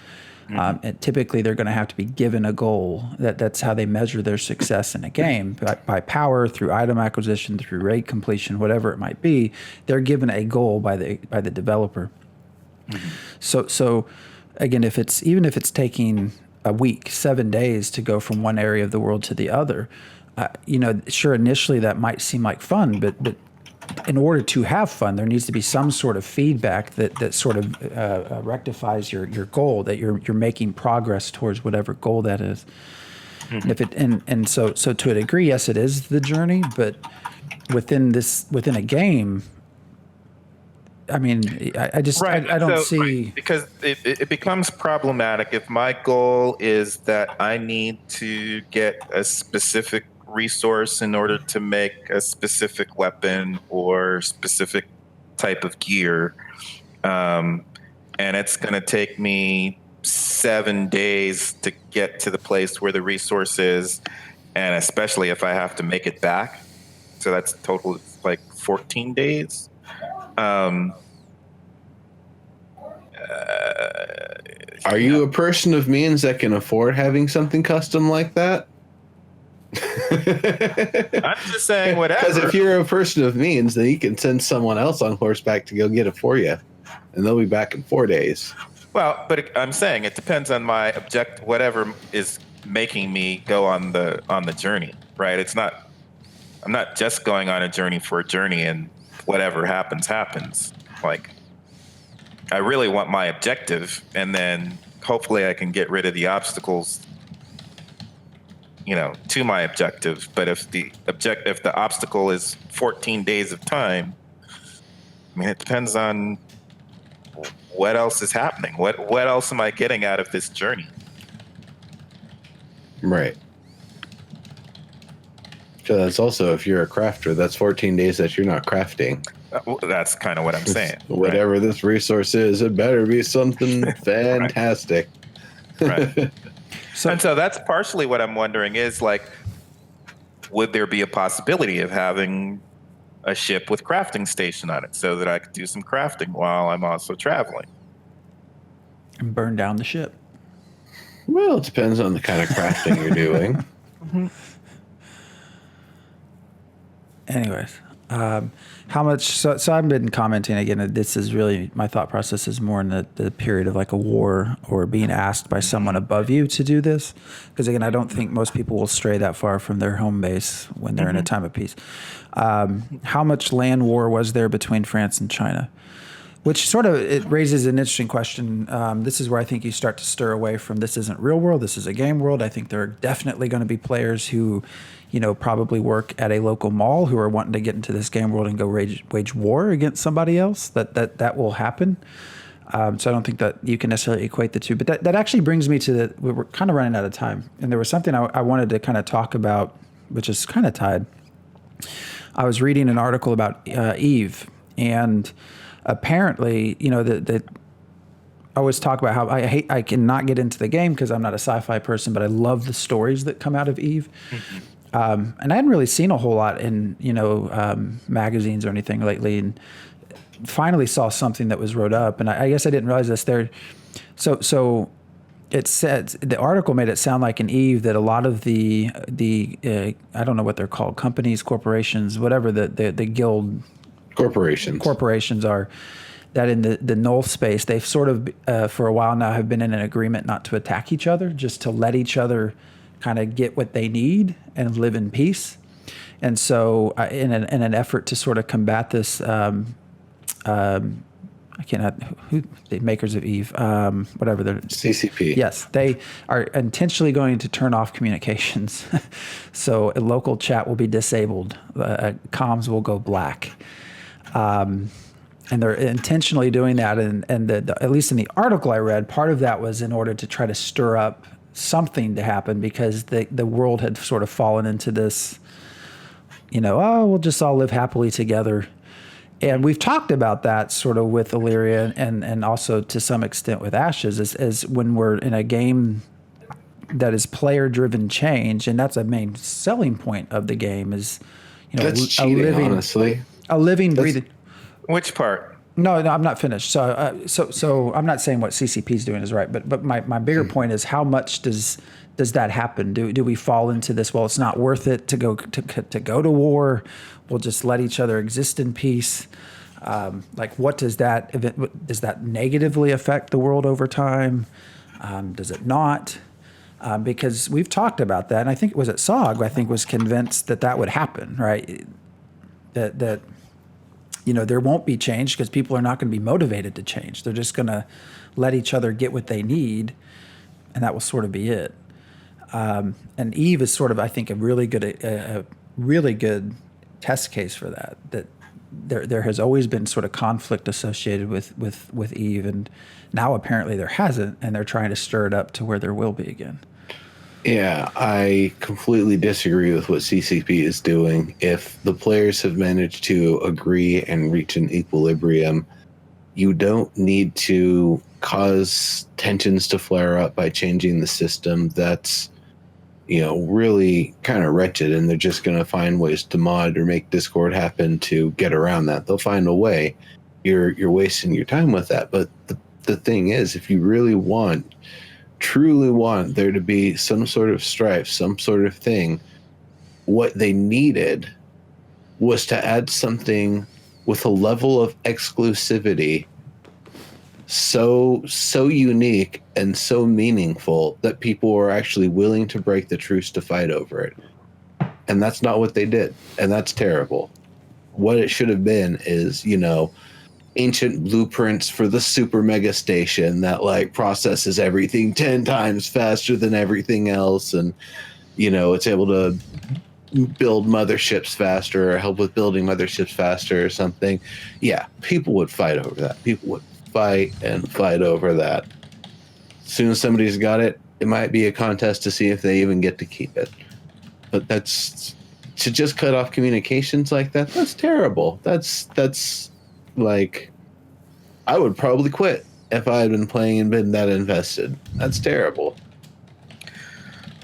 Speaker 2: And typically, they're going to have to be given a goal. That's how they measure their success in a game, by power, through item acquisition, through raid completion, whatever it might be. They're given a goal by the developer. So again, even if it's taking a week, 7 days to go from one area of the world to the other, sure, initially that might seem like fun, but in order to have fun, there needs to be some sort of feedback that sort of rectifies your goal, that you're making progress towards whatever goal that is. And so to a degree, yes, it is the journey, but within a game, I mean, I don't see,
Speaker 4: because it becomes problematic if my goal is that I need to get a specific resource in order to make a specific weapon or specific type of gear, and it's going to take me 7 days to get to the place where the resource is, and especially if I have to make it back, so that's total like 14 days.
Speaker 3: Are you a person of means that can afford having something custom like that?
Speaker 4: I'm just saying whatever.
Speaker 3: Because if you're a person of means, then you can send someone else on horseback to go get it for you, and they'll be back in 4 days.
Speaker 4: Well, but I'm saying it depends on my whatever is making me go on the journey, right? I'm not just going on a journey for a journey and whatever happens. Like, I really want my objective, and then hopefully I can get rid of the obstacles, to my objective. But if the obstacle is 14 days of time, I mean, it depends on what else is happening. What else am I getting out of this journey?
Speaker 3: Right. So that's also, if you're a crafter, that's 14 days that you're not crafting.
Speaker 4: That's kind of what I'm saying.
Speaker 3: Whatever this resource is, it better be something fantastic.
Speaker 4: Right. So that's partially what I'm wondering is, like, would there be a possibility of having a ship with crafting station on it so that I could do some crafting while I'm also traveling?
Speaker 2: and burn down the ship.
Speaker 3: Well, it depends on the kind of crafting you're doing.
Speaker 2: Anyways, how much? So I've been commenting again. That this is really my thought process is more in the period of like a war or being asked by someone above you to do this. Because again, I don't think most people will stray that far from their home base when they're in a time of peace. How much land war was there between France and China? Which sort of it raises an interesting question. This is where I think you start to stir away from this isn't real world, this is a game world. I think there are definitely going to be players who, probably work at a local mall who are wanting to get into this game world and go wage war against somebody else. That will happen. So I don't think that you can necessarily equate the two. But that actually brings me to we're kind of running out of time. And there was something I wanted to kind of talk about, which is kind of tied. I was reading an article about Eve, and apparently, I always talk about how I cannot get into the game because I'm not a sci-fi person, but I love the stories that come out of Eve. And I hadn't really seen a whole lot in, magazines or anything lately, and finally saw something that was wrote up. And I guess I didn't realize this there. So it said, the article made it sound like in Eve that a lot of the I don't know what they're called, companies, corporations, whatever the guild corporations are, that in the null space, they've sort of, for a while now, have been in an agreement not to attack each other, just to let each other kind of get what they need and live in peace. And so in an effort to sort of combat this, I cannot, who the makers of Eve, whatever they're
Speaker 3: CCP.
Speaker 2: Yes, they are intentionally going to turn off communications. So a local chat will be disabled. Comms will go black. And they're intentionally doing that. And at least in the article I read, part of that was in order to try to stir up something to happen, because the world had sort of fallen into this, we'll just all live happily together. And we've talked about that sort of with Elyria and also to some extent with Ashes, as when we're in a game that is player-driven change, and that's a main selling point of the game is,
Speaker 3: that's cheating, honestly.
Speaker 2: A living, breathing.
Speaker 4: Which part?
Speaker 2: No, I'm not finished. So I'm not saying what CCP is doing is right, but my bigger point is how much does that happen? Do we fall into this? Well, it's not worth it to go to war. We'll just let each other exist in peace. What does that negatively affect the world over time? Does it not? Because we've talked about that, and I think it was at SOG. I think was convinced that would happen, right? That there won't be change because people are not going to be motivated to change. They're just going to let each other get what they need, and that will sort of be it. And Eve is sort of, I think, a really good test case for that. That there has always been sort of conflict associated with Eve, and now apparently there hasn't, and they're trying to stir it up to where there will be again.
Speaker 3: Yeah, I completely disagree with what CCP is doing. If the players have managed to agree and reach an equilibrium, you don't need to cause tensions to flare up by changing the system. That's, really kind of wretched, and they're just going to find ways to mod or make Discord happen to get around that. They'll find a way. You're wasting your time with that. But the thing is, if you really truly want there to be some sort of strife, some sort of thing, what they needed was to add something with a level of exclusivity so unique and so meaningful that people were actually willing to break the truce to fight over it. And that's not what they did, and that's terrible. What it should have been is, ancient blueprints for the super mega station that processes everything 10 times faster than everything else, and it's able to build motherships faster or help with building motherships faster or something. Yeah, people would fight over that. People would fight over that. As soon as somebody's got it, it might be a contest to see if they even get to keep it. But that's to just cut off communications like that. That's terrible. That's I would probably quit if I had been playing and been that invested. That's terrible.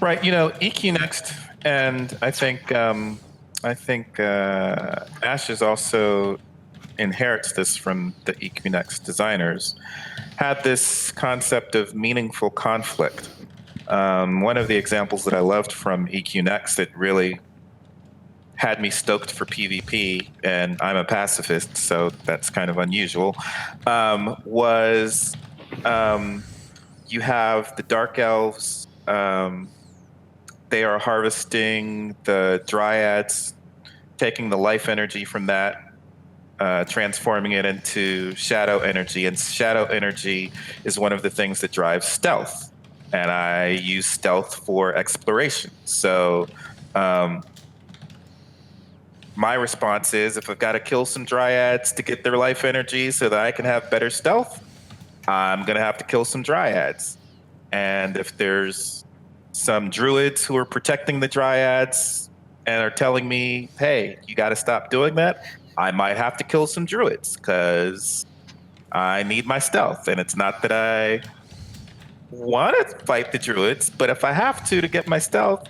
Speaker 4: Right. EQ Next, and I think Ashes also inherits this from the EQ Next designers, had this concept of meaningful conflict. One of the examples that I loved from EQ Next that really had me stoked for PvP, and I'm a pacifist, so that's kind of unusual, was you have the Dark Elves. They are harvesting the Dryads, taking the life energy from that, transforming it into shadow energy. And shadow energy is one of the things that drives stealth. And I use stealth for exploration. So my response is, if I've got to kill some Dryads to get their life energy so that I can have better stealth, I'm going to have to kill some Dryads. And if there's some Druids who are protecting the Dryads and are telling me, hey, you got to stop doing that, I might have to kill some Druids because I need my stealth. And it's not that I want to fight the Druids, but if I have to get my stealth,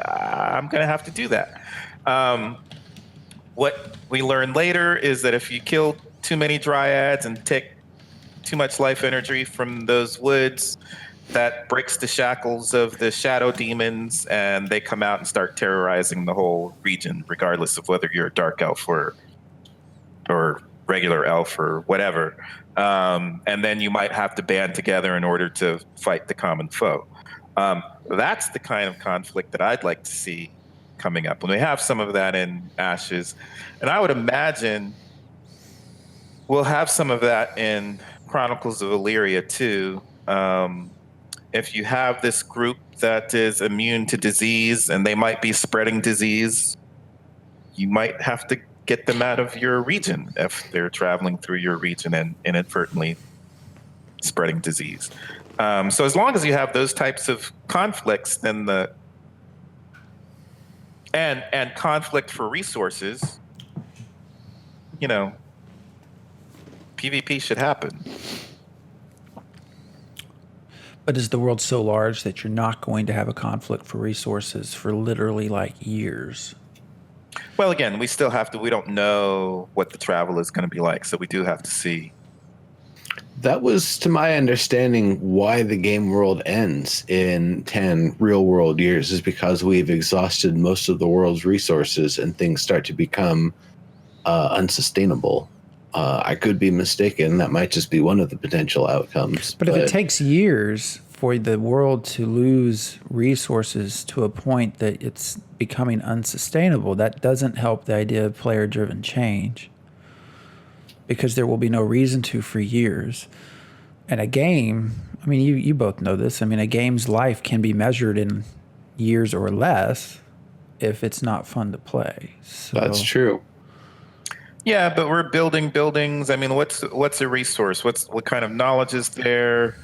Speaker 4: I'm going to have to do that. What we learn later is that if you kill too many Dryads and take too much life energy from those woods, that breaks the shackles of the shadow demons, and they come out and start terrorizing the whole region, regardless of whether you're a dark elf or regular elf or whatever. And then you might have to band together in order to fight the common foe. That's the kind of conflict that I'd like to see coming up. And we have some of that in Ashes. And I would imagine we'll have some of that in Chronicles of Elyria too. If you have this group that is immune to disease and they might be spreading disease, you might have to get them out of your region if they're traveling through your region and inadvertently spreading disease. So as long as you have those types of conflicts, then and conflict for resources, PvP should happen.
Speaker 2: But is the world so large that you're not going to have a conflict for resources for literally like years?
Speaker 4: Well, again, we don't know what the travel is going to be like, so we do have to see.
Speaker 3: That was, to my understanding, why the game world ends in 10 real world years, is because we've exhausted most of the world's resources and things start to become unsustainable. I could be mistaken. That might just be one of the potential outcomes.
Speaker 2: But if it takes years for the world to lose resources to a point that it's becoming unsustainable, that doesn't help the idea of player-driven change, because there will be no reason to for years. And a game, I mean, you both know this. I mean, a game's life can be measured in years or less if it's not fun to play. So,
Speaker 3: that's true.
Speaker 4: Yeah, but we're building buildings. I mean, what's a resource? What kind of knowledge is there?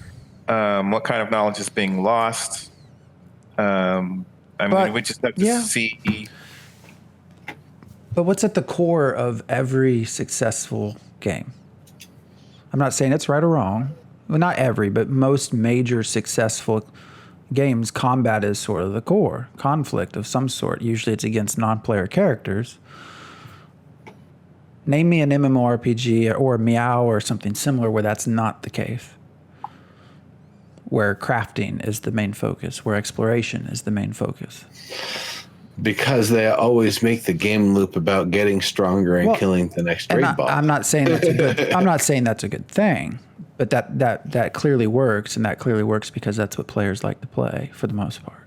Speaker 4: What kind of knowledge is being lost? We just have to see.
Speaker 2: But what's at the core of every successful game? I'm not saying it's right or wrong. Well, not every, but most major successful games, combat is sort of the core. Conflict of some sort. Usually it's against non-player characters. Name me an MMORPG or Meow or something similar where that's not the case. Where crafting is the main focus, where exploration is the main focus.
Speaker 3: Because they always make the game loop about getting stronger and killing the next raid boss.
Speaker 2: I'm not saying that's a good. I'm not saying that's a good thing, but that clearly works, and that clearly works because that's what players like to play for the most part.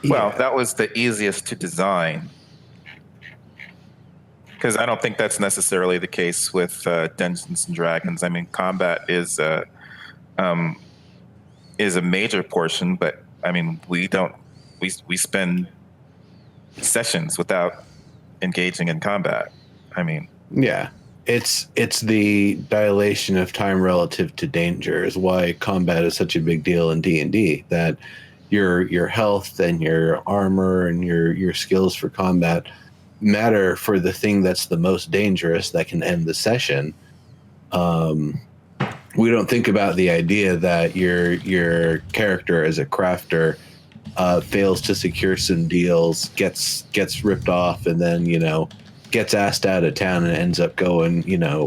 Speaker 4: Well, that was the easiest to design. Because I don't think that's necessarily the case with Dungeons and Dragons. I mean, combat is a major portion, but I mean, we spend sessions without engaging in combat. I mean,
Speaker 3: yeah, it's the dilation of time relative to danger is why combat is such a big deal in D&D. That your health and your armor and your skills for combat matter for the thing that's the most dangerous that can end the session. We don't think about the idea that your character as a crafter fails to secure some deals, gets ripped off, and then gets asked out of town and ends up going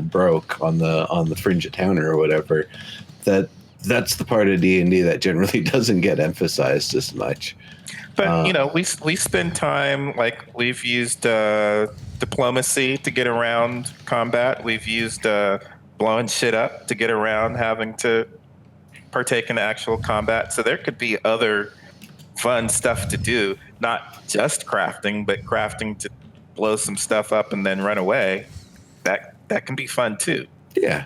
Speaker 3: broke on the fringe of town or whatever. That that's the part of D&D that generally doesn't get emphasized as much.
Speaker 4: But we spend time, like we've used diplomacy to get around combat. We've used blowing shit up to get around having to partake in actual combat. So there could be other fun stuff to do, not just crafting, but crafting to blow some stuff up and then run away. That can be fun too.
Speaker 3: Yeah.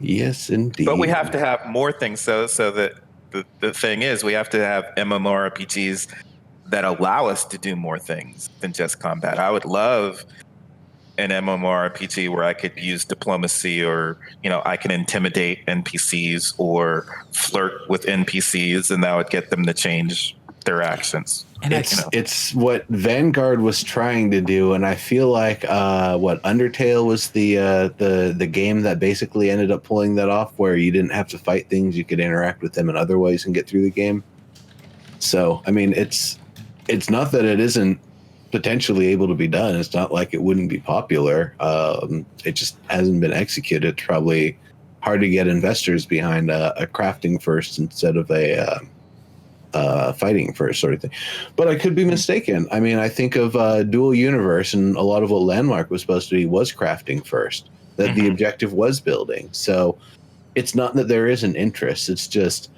Speaker 3: Yes, indeed.
Speaker 4: But we have to have more things so that the thing is we have to have MMORPGs that allow us to do more things than just combat. I would love an MMORPG where I could use diplomacy, or I can intimidate NPCs or flirt with NPCs, and that would get them to change their actions.
Speaker 2: And
Speaker 3: it's what Vanguard was trying to do, and I feel like what Undertale was the game that basically ended up pulling that off, where you didn't have to fight things, you could interact with them in other ways and get through the game. So I mean, it's not that it isn't potentially able to be done. It's not like it wouldn't be popular. It just hasn't been executed. It's probably hard to get investors behind a crafting first instead of a fighting first sort of thing. But I could be mistaken. I mean, I think of Dual Universe, and a lot of what Landmark was supposed to be was crafting first, that the objective was building. So it's not that there isn't interest. It's just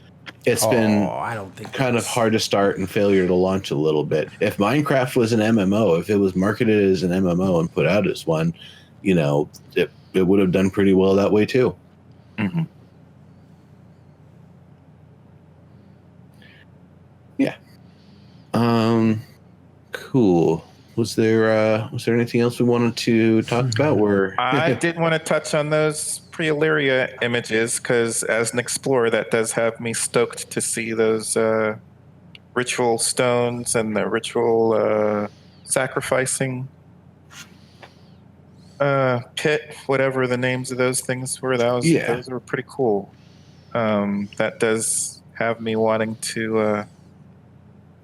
Speaker 3: it's been
Speaker 2: I don't think
Speaker 3: kind of hard to start and failure to launch a little bit. If Minecraft was an MMO, if it was marketed as an MMO and put out as one, it would have done pretty well that way too.
Speaker 4: Mm-hmm.
Speaker 3: Yeah. Cool. Was there anything else we wanted to talk about?
Speaker 4: I did want to touch on those pre-Elyria images, because as an explorer, that does have me stoked to see those ritual stones and the ritual sacrificing pit, whatever the names of those things were. Those were pretty cool. That does have me wanting to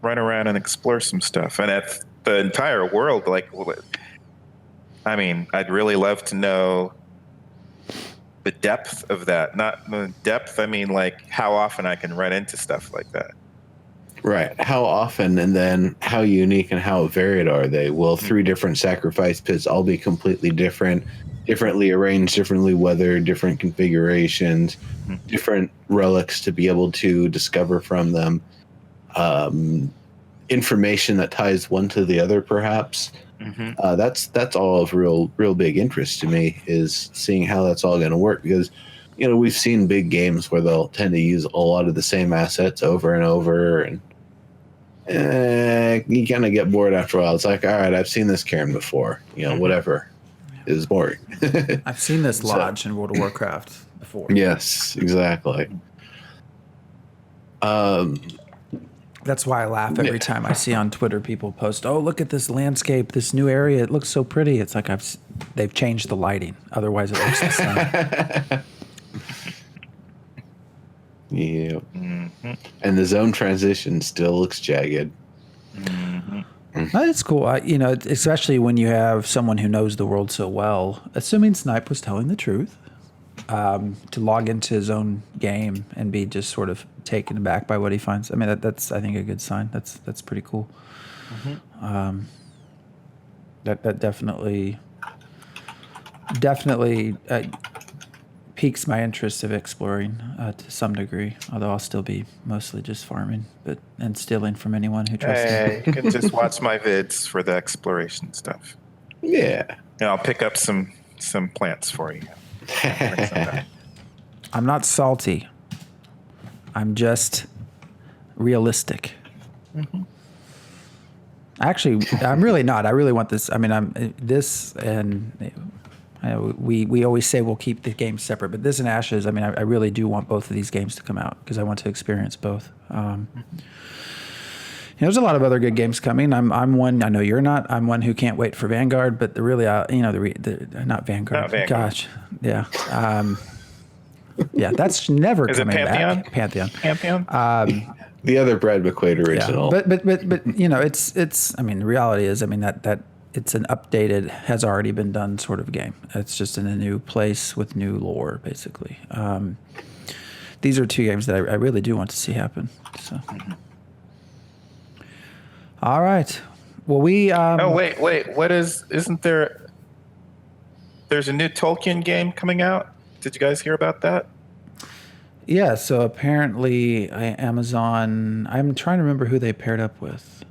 Speaker 4: run around and explore some stuff. And at the entire world, I'd really love to know the depth of that. Not the depth, I mean, how often I can run into stuff like that.
Speaker 3: Right. How often, and then how unique and how varied are they? Will 3 different sacrifice pits all be completely different, differently arranged, differently weathered, different configurations, different relics to be able to discover from them? Information that ties one to the other, perhaps. That's all of real big interest to me, is seeing how that's all going to work, because we've seen big games where they'll tend to use a lot of the same assets over and over, and you kind of get bored after a while. It's like, all right, I've seen this cairn before, whatever. Is boring.
Speaker 2: I've seen this lodge in World of Warcraft before.
Speaker 3: Yes, exactly.
Speaker 2: That's why I laugh every time I see on Twitter people post, "Oh, look at this landscape, this new area. It looks so pretty." It's like they've changed the lighting. Otherwise, it looks the same.
Speaker 3: Yeah. And the zone transition still looks jagged.
Speaker 2: It's cool. Especially when you have someone who knows the world so well, assuming Snipe was telling the truth, to log into his own game and be just sort of taken aback by what he finds. I mean, that's I think a good sign. That's pretty cool. That definitely piques my interest of exploring to some degree. Although I'll still be mostly just farming, and stealing from anyone who trusts me.
Speaker 4: You can just watch my vids for the exploration stuff.
Speaker 3: Yeah.
Speaker 4: And I'll pick up some plants for you.
Speaker 2: I'm not salty. I'm just realistic. Actually, I'm really not. I really want this. I mean, we always say we'll keep the games separate, but this and Ashes, I mean, I really do want both of these games to come out, because I want to experience both. There's a lot of other good games coming. I'm one. I know you're not. I'm one who can't wait for Vanguard. But not Vanguard. Gosh, yeah, yeah. That's never
Speaker 4: Is
Speaker 2: coming
Speaker 4: it Pantheon?
Speaker 2: back. Pantheon.
Speaker 4: Pantheon.
Speaker 3: The other Brad McQuaid original.
Speaker 2: Yeah. But it's. I mean, the reality is, I mean, that it's an updated, has already been done sort of game. It's just in a new place with new lore, basically. These are two games that I really do want to see happen. So, all right. Well, we.
Speaker 4: Oh wait! What is? Isn't there? There's a new Tolkien game coming out. Did you guys hear about that?
Speaker 2: Yeah. So apparently, Amazon. I'm trying to remember who they paired up with.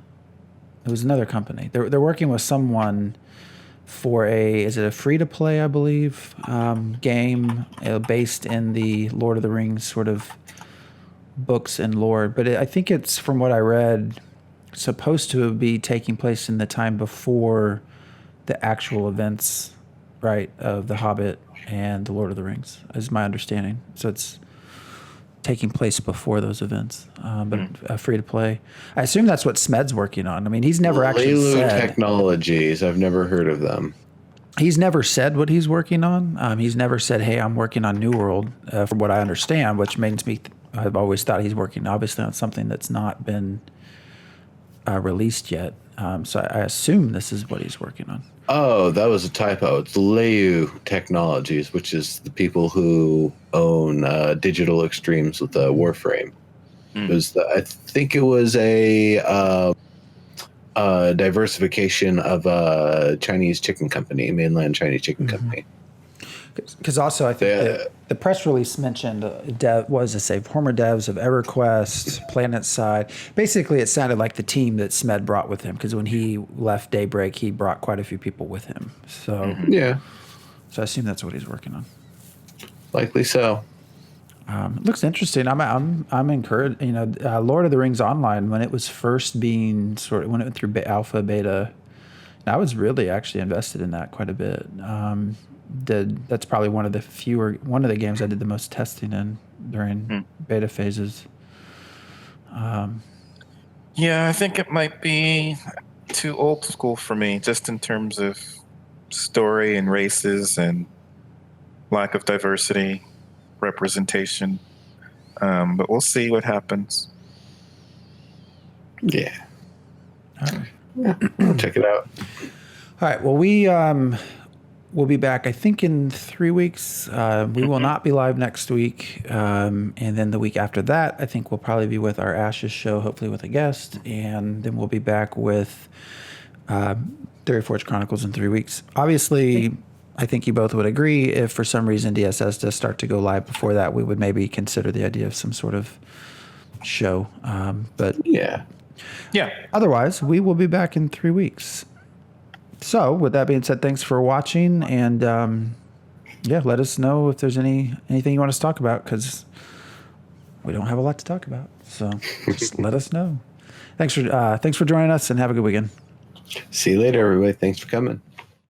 Speaker 2: It was another company. They're working with someone for is it a free to play, I believe, game based in the Lord of the Rings sort of books and lore. But I think it's, from what I read, supposed to be taking place in the time before the actual events, right, of The Hobbit and the Lord of the Rings, is my understanding. So it's taking place before those events, but free to play. I assume that's what Smed's working on. I mean, he's never actually said.
Speaker 3: Technologies. I've never heard of them.
Speaker 2: He's never said what he's working on. He's never said, "Hey, I'm working on New World," from what I understand, which makes me. I've always thought he's working, obviously, on something that's not been released yet. So I assume this is what he's working on.
Speaker 3: Oh, that was a typo. It's Leu Technologies, which is the people who own Digital Extremes with Warframe. It was I think it was a diversification of a Chinese chicken company, mainland Chinese chicken company.
Speaker 2: Because also, I think the press release mentioned former devs of EverQuest, PlanetSide. Basically, it sounded like the team that Smed brought with him, because when he left Daybreak, he brought quite a few people with him. So
Speaker 3: yeah,
Speaker 2: so I assume that's what he's working on.
Speaker 3: Likely so.
Speaker 2: It looks interesting. I'm encouraged. You know, Lord of the Rings Online, when it was first being when it went through alpha, beta, I was really actually invested in that quite a bit. That's probably one of the games I did the most testing in during beta phases.
Speaker 4: Yeah, I think it might be too old school for me, just in terms of story and races and lack of diversity, representation. But we'll see what happens.
Speaker 3: Yeah. All right. Check it out.
Speaker 2: All right. Well, we'll be back, I think, in 3 weeks. We will not be live next week. And then the week after that, I think we'll probably be with our Ashes show, hopefully with a guest. And then we'll be back with Theoryforge Chronicles in 3 weeks. Obviously, I think you both would agree, if for some reason DSS does start to go live before that, we would maybe consider the idea of some sort of show. But
Speaker 3: yeah.
Speaker 2: Otherwise, we will be back in 3 weeks. So, with that being said, thanks for watching, and let us know if there's anything you want us to talk about, because we don't have a lot to talk about. So, just let us know. Thanks for joining us, and have a good weekend.
Speaker 3: See you later, everybody. Thanks for coming.